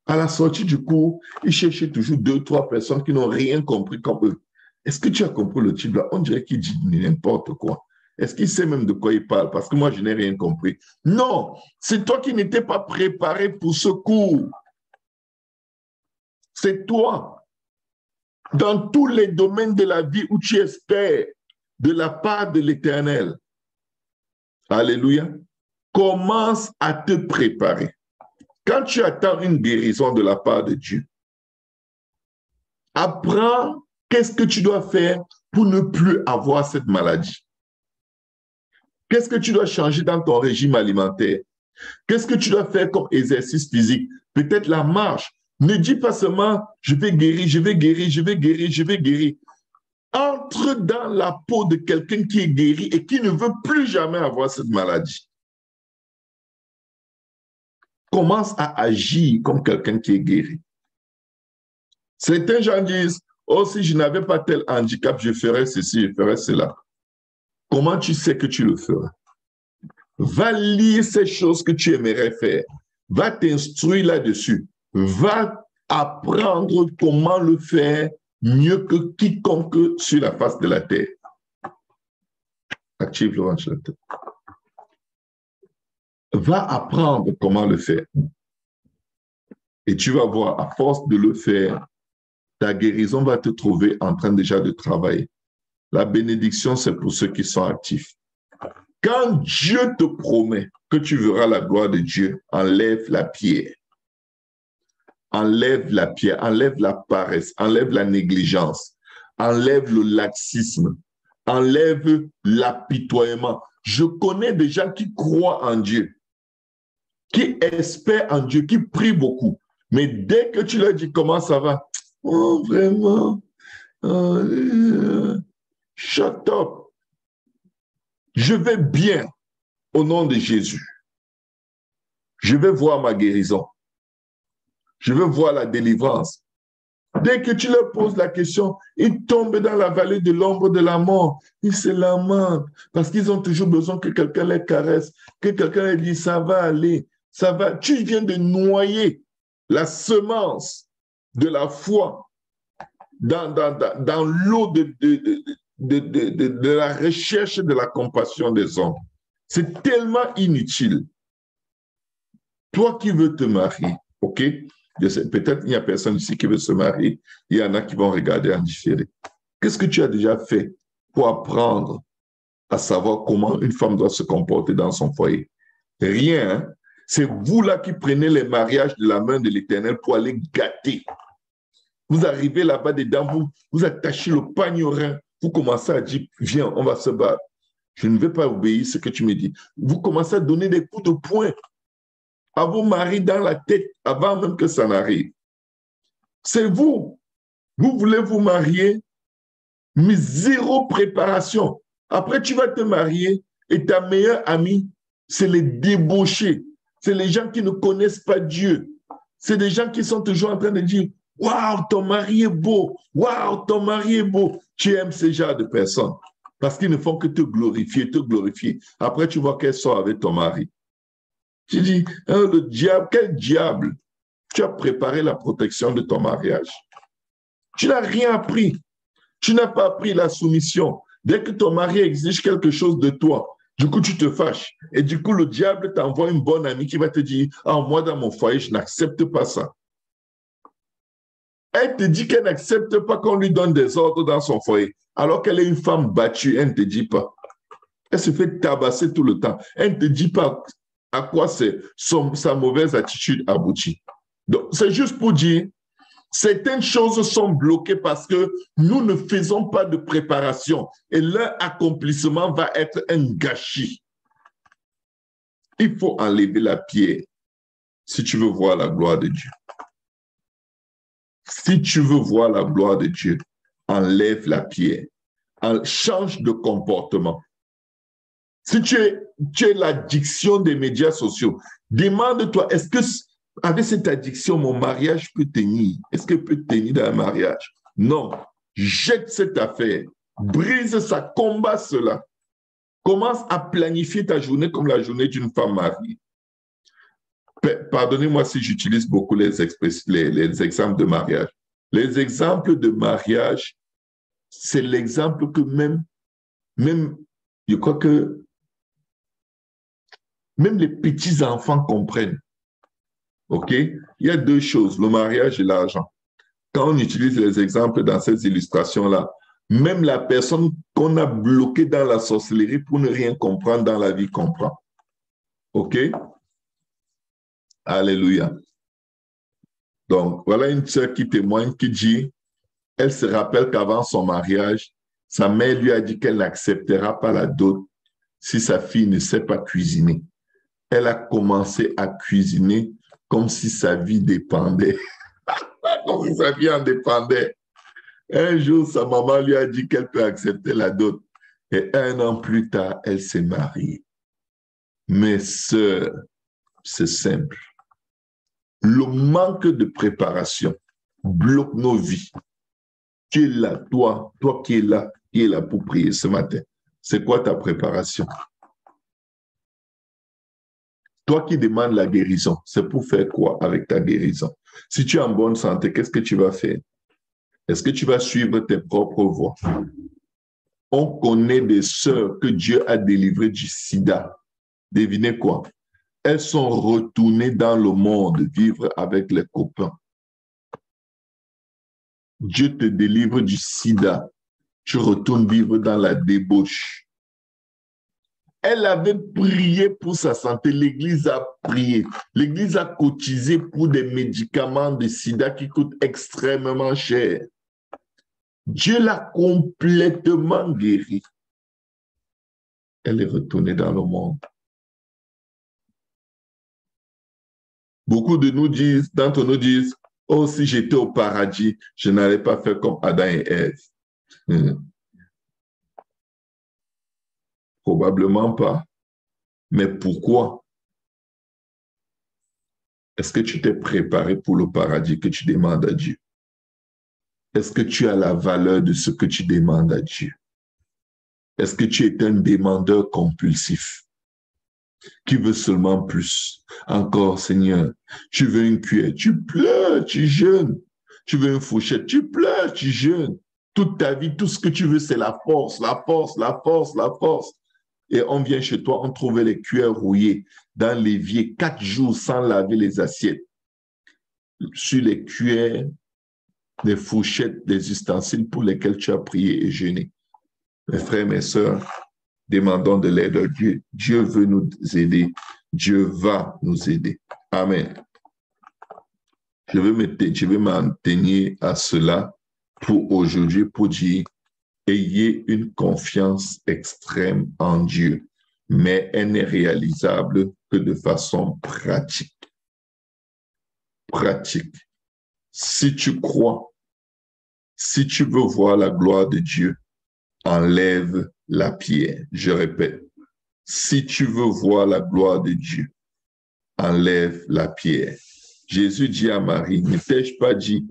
À la sortie du cours, ils cherchaient toujours 2, 3 personnes qui n'ont rien compris comme eux. Est-ce que tu as compris le type là? On dirait qu'il dit n'importe quoi. Est-ce qu'il sait même de quoi il parle? Parce que moi, je n'ai rien compris. Non, c'est toi qui n'étais pas préparé pour ce cours. C'est toi. Dans tous les domaines de la vie où tu espères de la part de l'Éternel. Alléluia. Commence à te préparer. Quand tu attends une guérison de la part de Dieu, apprends qu'est-ce que tu dois faire pour ne plus avoir cette maladie. Qu'est-ce que tu dois changer dans ton régime alimentaire? Qu'est-ce que tu dois faire comme exercice physique? Peut-être la marche. Ne dis pas seulement, je vais guérir, je vais guérir, je vais guérir, je vais guérir. Entre dans la peau de quelqu'un qui est guéri et qui ne veut plus jamais avoir cette maladie. Commence à agir comme quelqu'un qui est guéri. Certains gens disent, oh, si je n'avais pas tel handicap, je ferais ceci, je ferais cela. Comment tu sais que tu le feras? Va lire ces choses que tu aimerais faire. Va t'instruire là-dessus. Va apprendre comment le faire mieux que quiconque sur la face de la terre. Active le ventilateur. Va apprendre comment le faire. Et tu vas voir, à force de le faire, ta guérison va te trouver en train déjà de travailler. La bénédiction, c'est pour ceux qui sont actifs. Quand Dieu te promet que tu verras la gloire de Dieu, enlève la pierre. Enlève la pierre, enlève la paresse, enlève la négligence, enlève le laxisme, enlève l'apitoiement. Je connais des gens qui croient en Dieu, qui espèrent en Dieu, qui prient beaucoup. Mais dès que tu leur dis comment ça va, oh vraiment, shut up. Je vais bien au nom de Jésus. Je vais voir ma guérison. Je veux voir la délivrance. Dès que tu leur poses la question, ils tombent dans la vallée de l'ombre de la mort. Ils se lamentent parce qu'ils ont toujours besoin que quelqu'un les caresse, que quelqu'un leur dise, ça va aller, ça va. Tu viens de noyer la semence de la foi dans l'eau de la recherche de la compassion des hommes. C'est tellement inutile. Toi qui veux te marier, ok? Je sais, peut-être il n'y a personne ici qui veut se marier. Il y en a qui vont regarder en différé. Qu'est-ce que tu as déjà fait pour apprendre à savoir comment une femme doit se comporter dans son foyer? Rien. Hein? C'est vous là qui prenez les mariages de la main de l'Éternel pour aller gâter. Vous arrivez là-bas dedans, vous attachez le pagne au rein, vous commencez à dire, viens, on va se battre. Je ne vais pas obéir à ce que tu me dis. Vous commencez à donner des coups de poing à vos maris dans la tête avant même que ça n'arrive. C'est vous. Vous voulez vous marier, mais zéro préparation. Après, tu vas te marier et ta meilleure amie, c'est les débauchés. C'est les gens qui ne connaissent pas Dieu. C'est des gens qui sont toujours en train de dire, waouh, ton mari est beau. Waouh, ton mari est beau. Tu aimes ce genre de personnes parce qu'ils ne font que te glorifier, te glorifier. Après, tu vois qu'elles sont avec ton mari. Tu dis, oh, le diable, quel diable? Tu as préparé la protection de ton mariage. Tu n'as rien appris. Tu n'as pas appris la soumission. Dès que ton mari exige quelque chose de toi, du coup, tu te fâches. Et du coup, le diable t'envoie une bonne amie qui va te dire, ah, moi, dans mon foyer, je n'accepte pas ça. Elle te dit qu'elle n'accepte pas qu'on lui donne des ordres dans son foyer, alors qu'elle est une femme battue. Elle ne te dit pas. Elle se fait tabasser tout le temps. Elle ne te dit pas à quoi sa mauvaise attitude aboutit. Donc, c'est juste pour dire, certaines choses sont bloquées parce que nous ne faisons pas de préparation et leur accomplissement va être un gâchis. Il faut enlever la pierre si tu veux voir la gloire de Dieu. Si tu veux voir la gloire de Dieu, enlève la pierre. Change de comportement. Si tu es l'addiction des médias sociaux, demande-toi, est-ce que avec cette addiction, mon mariage peut tenir? Est-ce qu'elle peut tenir dans un mariage? Non. Jette cette affaire. Brise ça, combat cela. Commence à planifier ta journée comme la journée d'une femme mariée. Pardonnez-moi si j'utilise beaucoup les exemples de mariage. Les exemples de mariage, c'est l'exemple que même, je crois que même les petits-enfants comprennent. OK? Il y a deux choses, le mariage et l'argent. quand on utilise les exemples dans ces illustrations-là, même la personne qu'on a bloquée dans la sorcellerie pour ne rien comprendre dans la vie comprend. OK? Alléluia. Donc, voilà une sœur qui témoigne, qui dit, elle se rappelle qu'avant son mariage, sa mère lui a dit qu'elle n'acceptera pas la dot si sa fille ne sait pas cuisiner. Elle a commencé à cuisiner comme si sa vie dépendait. Comme si sa vie en dépendait. Un jour, sa maman lui a dit qu'elle peut accepter la dot. Et 1 an plus tard, elle s'est mariée. Mes sœurs, c'est simple. Le manque de préparation bloque nos vies. Tu es là, toi qui es là pour prier ce matin. C'est quoi ta préparation? Toi qui demandes la guérison, c'est pour faire quoi avec ta guérison? Si tu es en bonne santé, qu'est-ce que tu vas faire? Est-ce que tu vas suivre tes propres voies? On connaît des sœurs que Dieu a délivrées du sida. Devinez quoi? Elles sont retournées dans le monde vivre avec les copains. Dieu te délivre du sida. Tu retournes vivre dans la débauche. Elle avait prié pour sa santé. L'Église a prié. L'Église a cotisé pour des médicaments de sida qui coûtent extrêmement cher. Dieu l'a complètement guérie. Elle est retournée dans le monde. Beaucoup de nous disent, d'entre nous disent, oh, si j'étais au paradis, je n'allais pas faire comme Adam et Ève. Probablement pas. Mais pourquoi? Est-ce que tu t'es préparé pour le paradis que tu demandes à Dieu? Est-ce que tu as la valeur de ce que tu demandes à Dieu? Est-ce que tu es un demandeur compulsif qui veut seulement plus? Encore, Seigneur, tu veux une cuillère, tu pleures, tu jeûnes. Tu veux une fourchette, tu pleures, tu jeûnes. Toute ta vie, tout ce que tu veux, c'est la force, la force, la force, la force. Et on vient chez toi, on trouve les cuillères rouillées dans l'évier 4 jours sans laver les assiettes. Sur les cuillères, des fourchettes, des ustensiles pour lesquels tu as prié et jeûné. Mes frères, mes sœurs, demandons de l'aide à Dieu. Dieu veut nous aider. Dieu va nous aider. Amen. Je vais m'en tenir à cela pour aujourd'hui, pour dire, ayez une confiance extrême en Dieu, mais elle n'est réalisable que de façon pratique. Pratique. Si tu crois, si tu veux voir la gloire de Dieu, enlève la pierre. Je répète, si tu veux voir la gloire de Dieu, enlève la pierre. Jésus dit à Marie, ne t'ai-je pas dit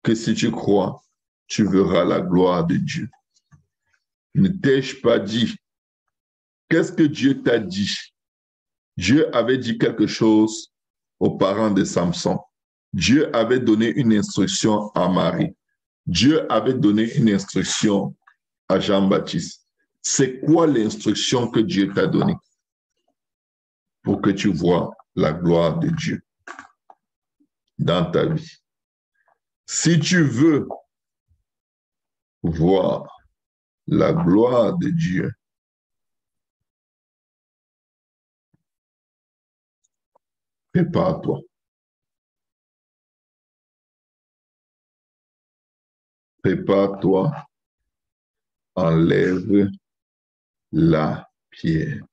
que si tu crois, tu verras la gloire de Dieu? Ne t'ai-je pas dit? Qu'est-ce que Dieu t'a dit? Dieu avait dit quelque chose aux parents de Samson. Dieu avait donné une instruction à Marie. Dieu avait donné une instruction à Jean-Baptiste. C'est quoi l'instruction que Dieu t'a donnée pour que tu vois la gloire de Dieu dans ta vie? Si tu veux voir la gloire de Dieu, prépare-toi. Prépare-toi, enlève la pierre.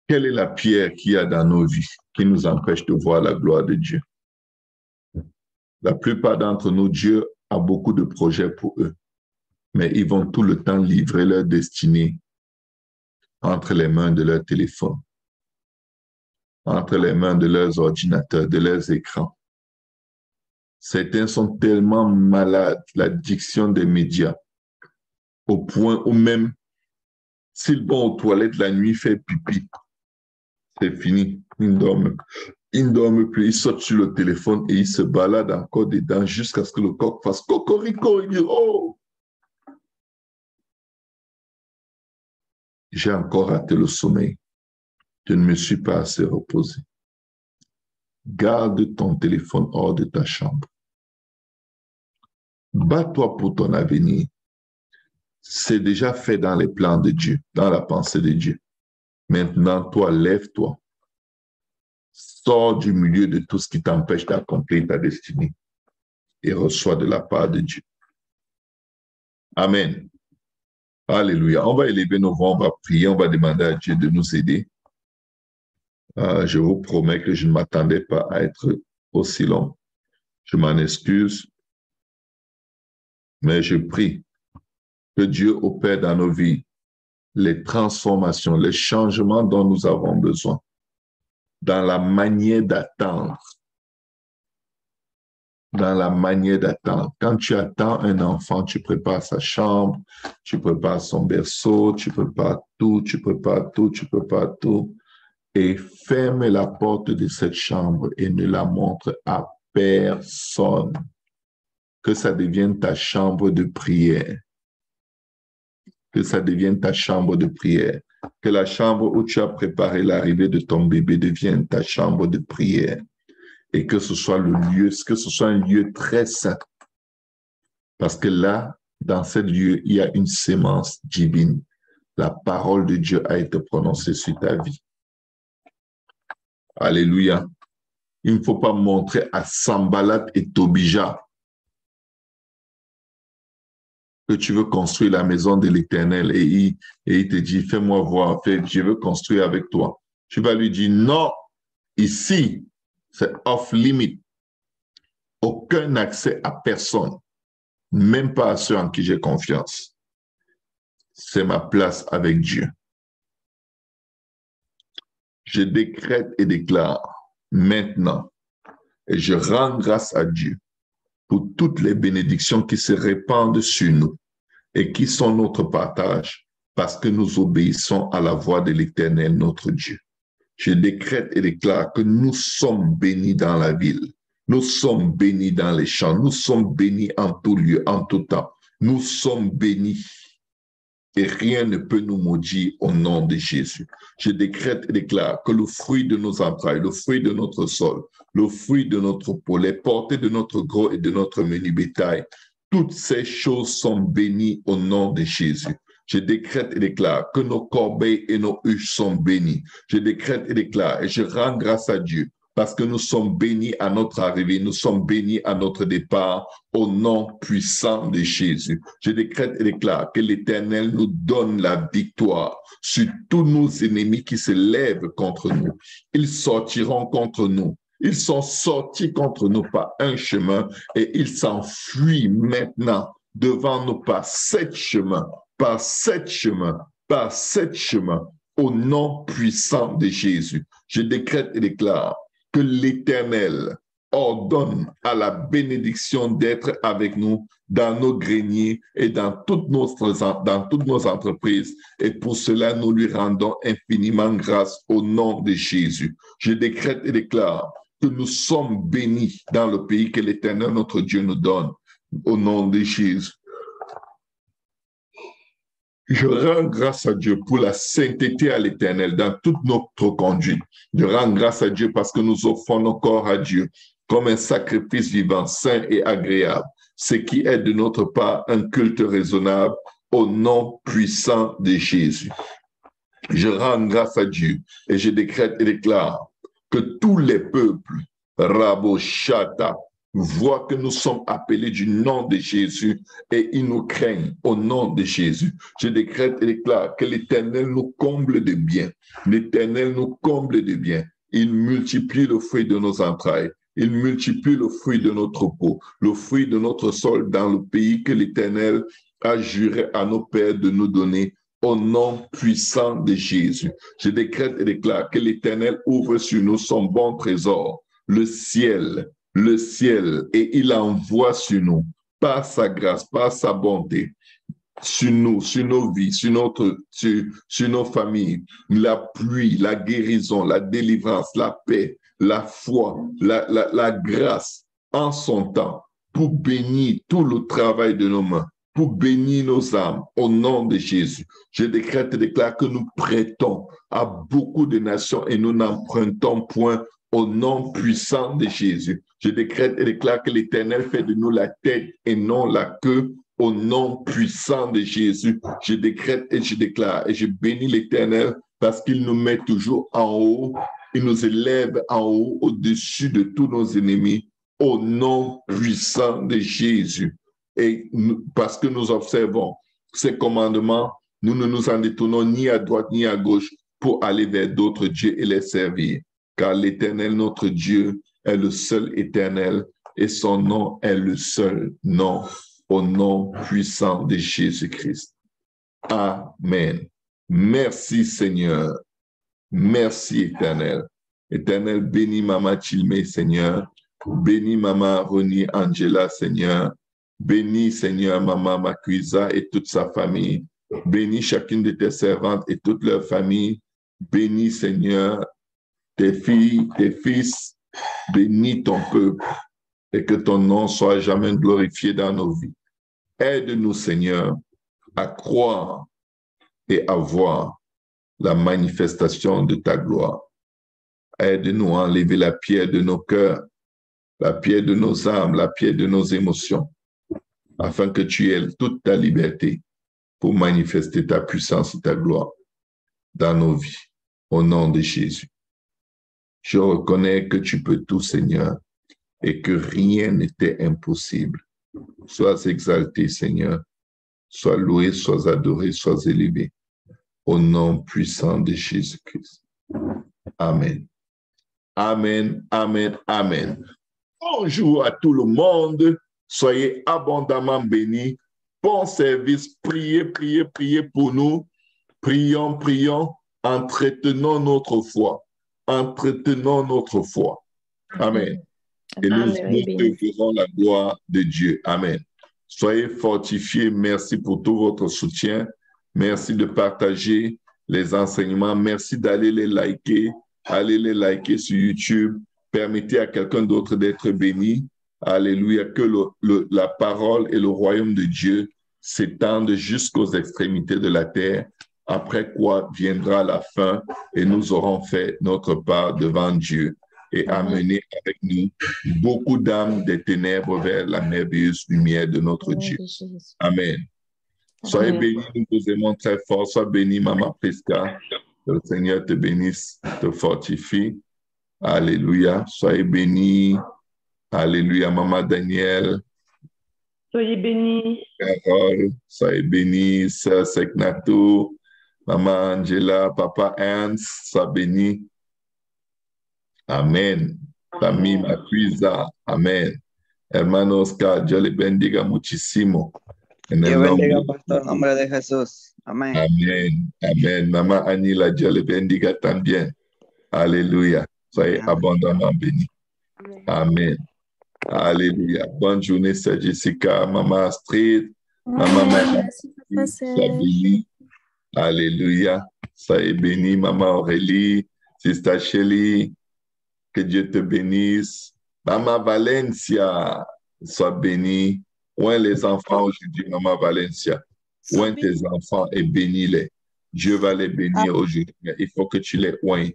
Quelle est la pierre qu'il y a dans nos vies qui nous empêche de voir la gloire de Dieu? La plupart d'entre nous, Dieu a beaucoup de projets pour eux, mais ils vont tout le temps livrer leur destinée entre les mains de leur téléphone, entre les mains de leurs ordinateurs, de leurs écrans. Certains sont tellement malades, l'addiction des médias, au point où même s'ils vont aux toilettes la nuit faire pipi, c'est fini, ils ne dorment plus, ils sautent sur le téléphone et ils se baladent encore dedans jusqu'à ce que le coq fasse cocorico, ils disent « Oh! J'ai encore raté le sommeil, je ne me suis pas assez reposé. » Garde ton téléphone hors de ta chambre. Bats-toi pour ton avenir. C'est déjà fait dans les plans de Dieu, dans la pensée de Dieu. Maintenant, toi, lève-toi. Sors du milieu de tout ce qui t'empêche d'accomplir ta destinée et reçois de la part de Dieu. Amen. Alléluia. On va élever nos voix, on va prier, on va demander à Dieu de nous aider. Je vous promets que je ne m'attendais pas à être aussi long. Je m'en excuse, mais je prie que Dieu opère dans nos vies les transformations, les changements dont nous avons besoin dans la manière d'attendre. Dans la manière d'attendre. Quand tu attends un enfant, tu prépares sa chambre, tu prépares son berceau, tu prépares tout, tu prépares tout, tu prépares tout. Et ferme la porte de cette chambre et ne la montre à personne. Que ça devienne ta chambre de prière. Que ça devienne ta chambre de prière. Que la chambre où tu as préparé l'arrivée de ton bébé devienne ta chambre de prière. Et que ce soit le lieu, que ce soit un lieu très saint. Parce que là, dans ce lieu, il y a une sémence divine. La parole de Dieu a été prononcée sur ta vie. Alléluia. Il ne faut pas montrer à Sanballat et Tobija que tu veux construire la maison de l'Éternel et il te dit, fais-moi voir, je veux construire avec toi. Tu vas lui dire, non, ici, c'est off-limit. Aucun accès à personne, même pas à ceux en qui j'ai confiance. C'est ma place avec Dieu. Je décrète et déclare maintenant, et je rends grâce à Dieu pour toutes les bénédictions qui se répandent sur nous et qui sont notre partage parce que nous obéissons à la voix de l'Éternel, notre Dieu. Je décrète et déclare que nous sommes bénis dans la ville, nous sommes bénis dans les champs, nous sommes bénis en tout lieu, en tout temps. Nous sommes bénis et rien ne peut nous maudire au nom de Jésus. Je décrète et déclare que le fruit de nos entrailles, le fruit de notre sol, le fruit de notre peau, les portées de notre gros et de notre menu bétail, toutes ces choses sont bénies au nom de Jésus. Je décrète et déclare que nos corbeilles et nos huches sont bénies. Je décrète et déclare et je rends grâce à Dieu parce que nous sommes bénis à notre arrivée, nous sommes bénis à notre départ au nom puissant de Jésus. Je décrète et déclare que l'Éternel nous donne la victoire sur tous nos ennemis qui se lèvent contre nous. Ils sortiront contre nous. Ils sont sortis contre nous par un chemin et ils s'enfuient maintenant devant nous par 7 chemins, par 7 chemins, par 7 chemins, au nom puissant de Jésus. Je décrète et déclare que l'Éternel ordonne à la bénédiction d'être avec nous dans nos greniers et dans toutes nos entreprises. Et pour cela, nous lui rendons infiniment grâce au nom de Jésus. Je décrète et déclare que nous sommes bénis dans le pays que l'Éternel, notre Dieu, nous donne au nom de Jésus. Je rends grâce à Dieu pour la sainteté à l'Éternel dans toute notre conduite. Je rends grâce à Dieu parce que nous offrons nos corps à Dieu comme un sacrifice vivant, saint et agréable, ce qui est de notre part un culte raisonnable au nom puissant de Jésus. Je rends grâce à Dieu et je décrète et déclare que tous les peuples, Raboshata, voient que nous sommes appelés du nom de Jésus et ils nous craignent au nom de Jésus. Je décrète et déclare que l'Éternel nous comble de bien. L'Éternel nous comble de bien. Il multiplie le fruit de nos entrailles. Il multiplie le fruit de notre peau, le fruit de notre sol dans le pays que l'Éternel a juré à nos pères de nous donner au nom puissant de Jésus. Je décrète et déclare que l'Éternel ouvre sur nous son bon trésor, le ciel, et il envoie sur nous, par sa grâce, par sa bonté, sur nous, sur nos vies, sur nos familles, la pluie, la guérison, la délivrance, la paix, la foi, la grâce en son temps pour bénir tout le travail de nos mains, pour bénir nos âmes au nom de Jésus. Je décrète et déclare que nous prêtons à beaucoup de nations et nous n'empruntons point au nom puissant de Jésus. Je décrète et déclare que l'Éternel fait de nous la tête et non la queue, au nom puissant de Jésus. Je décrète et je déclare et je bénis l'Éternel parce qu'il nous met toujours en haut, il nous élève en haut au-dessus de tous nos ennemis, au nom puissant de Jésus. Et parce que nous observons ces commandements, nous ne nous en détournons ni à droite ni à gauche pour aller vers d'autres dieux et les servir. Car l'Éternel, notre Dieu, est le seul éternel et son nom est le seul nom, au nom puissant de Jésus-Christ. Amen. Merci Seigneur. Merci Éternel. Éternel, bénis Maman Chilmé, Seigneur. Bénis Maman Roni Angela, Seigneur. Bénis Seigneur Maman Macuisa et toute sa famille. Bénis chacune de tes servantes et toute leur famille. Bénis Seigneur tes filles, tes fils. Bénis ton peuple et que ton nom soit jamais glorifié dans nos vies. Aide-nous Seigneur à croire et à voir la manifestation de ta gloire. Aide-nous à enlever la pierre de nos cœurs, la pierre de nos âmes, la pierre de nos émotions, afin que tu aies toute ta liberté pour manifester ta puissance et ta gloire dans nos vies. Au nom de Jésus. Je reconnais que tu peux tout, Seigneur, et que rien n'était impossible. Sois exalté, Seigneur. Sois loué, sois adoré, sois élevé. Au nom puissant de Jésus-Christ. Amen. Amen, amen, amen. Bonjour à tout le monde. Soyez abondamment bénis. Bon service. Priez, priez, priez pour nous. Prions, prions. Entretenons notre foi. Entretenons notre foi. Amen. Et nous verrons la gloire de Dieu. Amen. Soyez fortifiés. Merci pour tout votre soutien. Merci de partager les enseignements. Merci d'aller les liker. Allez les liker sur YouTube. Permettez à quelqu'un d'autre d'être béni. Alléluia. Que la parole et le royaume de Dieu s'étendent jusqu'aux extrémités de la terre. Après quoi viendra la fin et nous aurons fait notre part devant Dieu et amené avec nous beaucoup d'âmes des ténèbres vers la merveilleuse lumière de notre Dieu. Amen. Soyez bénis, nous vous aimons très fort. Sois béni, Maman Prisca. Que le Seigneur te bénisse, te fortifie. Alléluia. Soyez bénis. Alléluia, Maman Daniel. Soyez bénis. Carole, soyez bénis. Sœur Seknato. Maman Angela, Papa Ernst, sois béni. Amen. Famille Macuisa. Amen. Hermano Oscar, Dios le bendiga muchísimo. En el bendiga, pastor, en nombre de Jesús. Amén. Amén. Amén. Mamá Anila, Dios le bendiga también. Aleluya. Soyez abondamment bénis. Amen. Alléluia. Bonne journée, Sœur Jessica, Maman Astrid, Maman Marie, sois bénie. Alléluia. Soyez bénie, Maman Aurélie, Sister Shelly, que Dieu te bénisse. Maman Valencia, sois bénie. Oint les enfants aujourd'hui, Maman Valencia. Oint tes enfants et bénis-les. Dieu va les bénir aujourd'hui. Il faut que tu les oignes.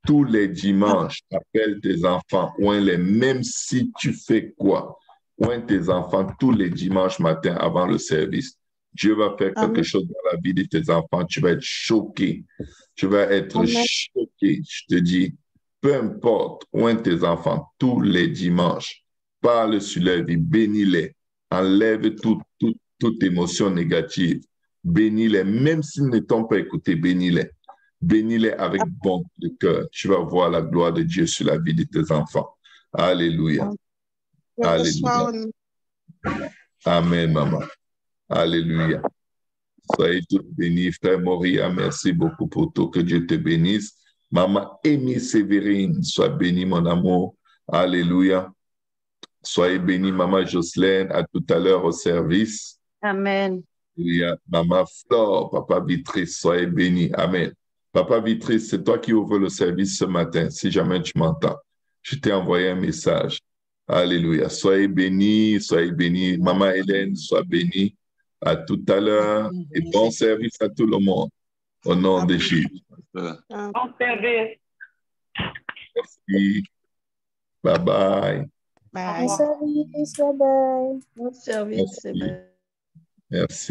Tous les dimanches, appelle tes enfants, oins-les, même si tu fais quoi. Oins tes enfants tous les dimanches matin avant le service. Dieu va faire quelque chose dans la vie de tes enfants. Tu vas être choqué. Tu vas être choqué. Je te dis, peu importe, oins tes enfants tous les dimanches. Parle sur leur vie, bénis-les. Enlève toute émotion négative. Bénis-les, même s'ils ne t'ont pas écouté, bénis-les. Bénis-les avec bon de cœur. Tu vas voir la gloire de Dieu sur la vie de tes enfants. Alléluia. Alléluia. Amen, maman. Alléluia. Soyez tous bénis, frère Moria. Merci beaucoup pour tout. Que Dieu te bénisse. Maman Amy Sévérine, sois bénie, mon amour. Alléluia. Soyez bénie, maman Jocelyne, à tout à l'heure au service. Amen. Alléluia. Maman Flore, papa Vitrice, soyez bénie. Amen. Papa Vitrice, c'est toi qui ouvres le service ce matin, si jamais tu m'entends. Je t'ai envoyé un message. Alléluia. Soyez bénis, soyez bénis. Maman Hélène, sois bénie. À tout à l'heure et bon service à tout le monde. Au nom de Jésus. Bon service. Merci. Bye bye. Bye. Bon service, bye bye. Bon service. Merci. Merci.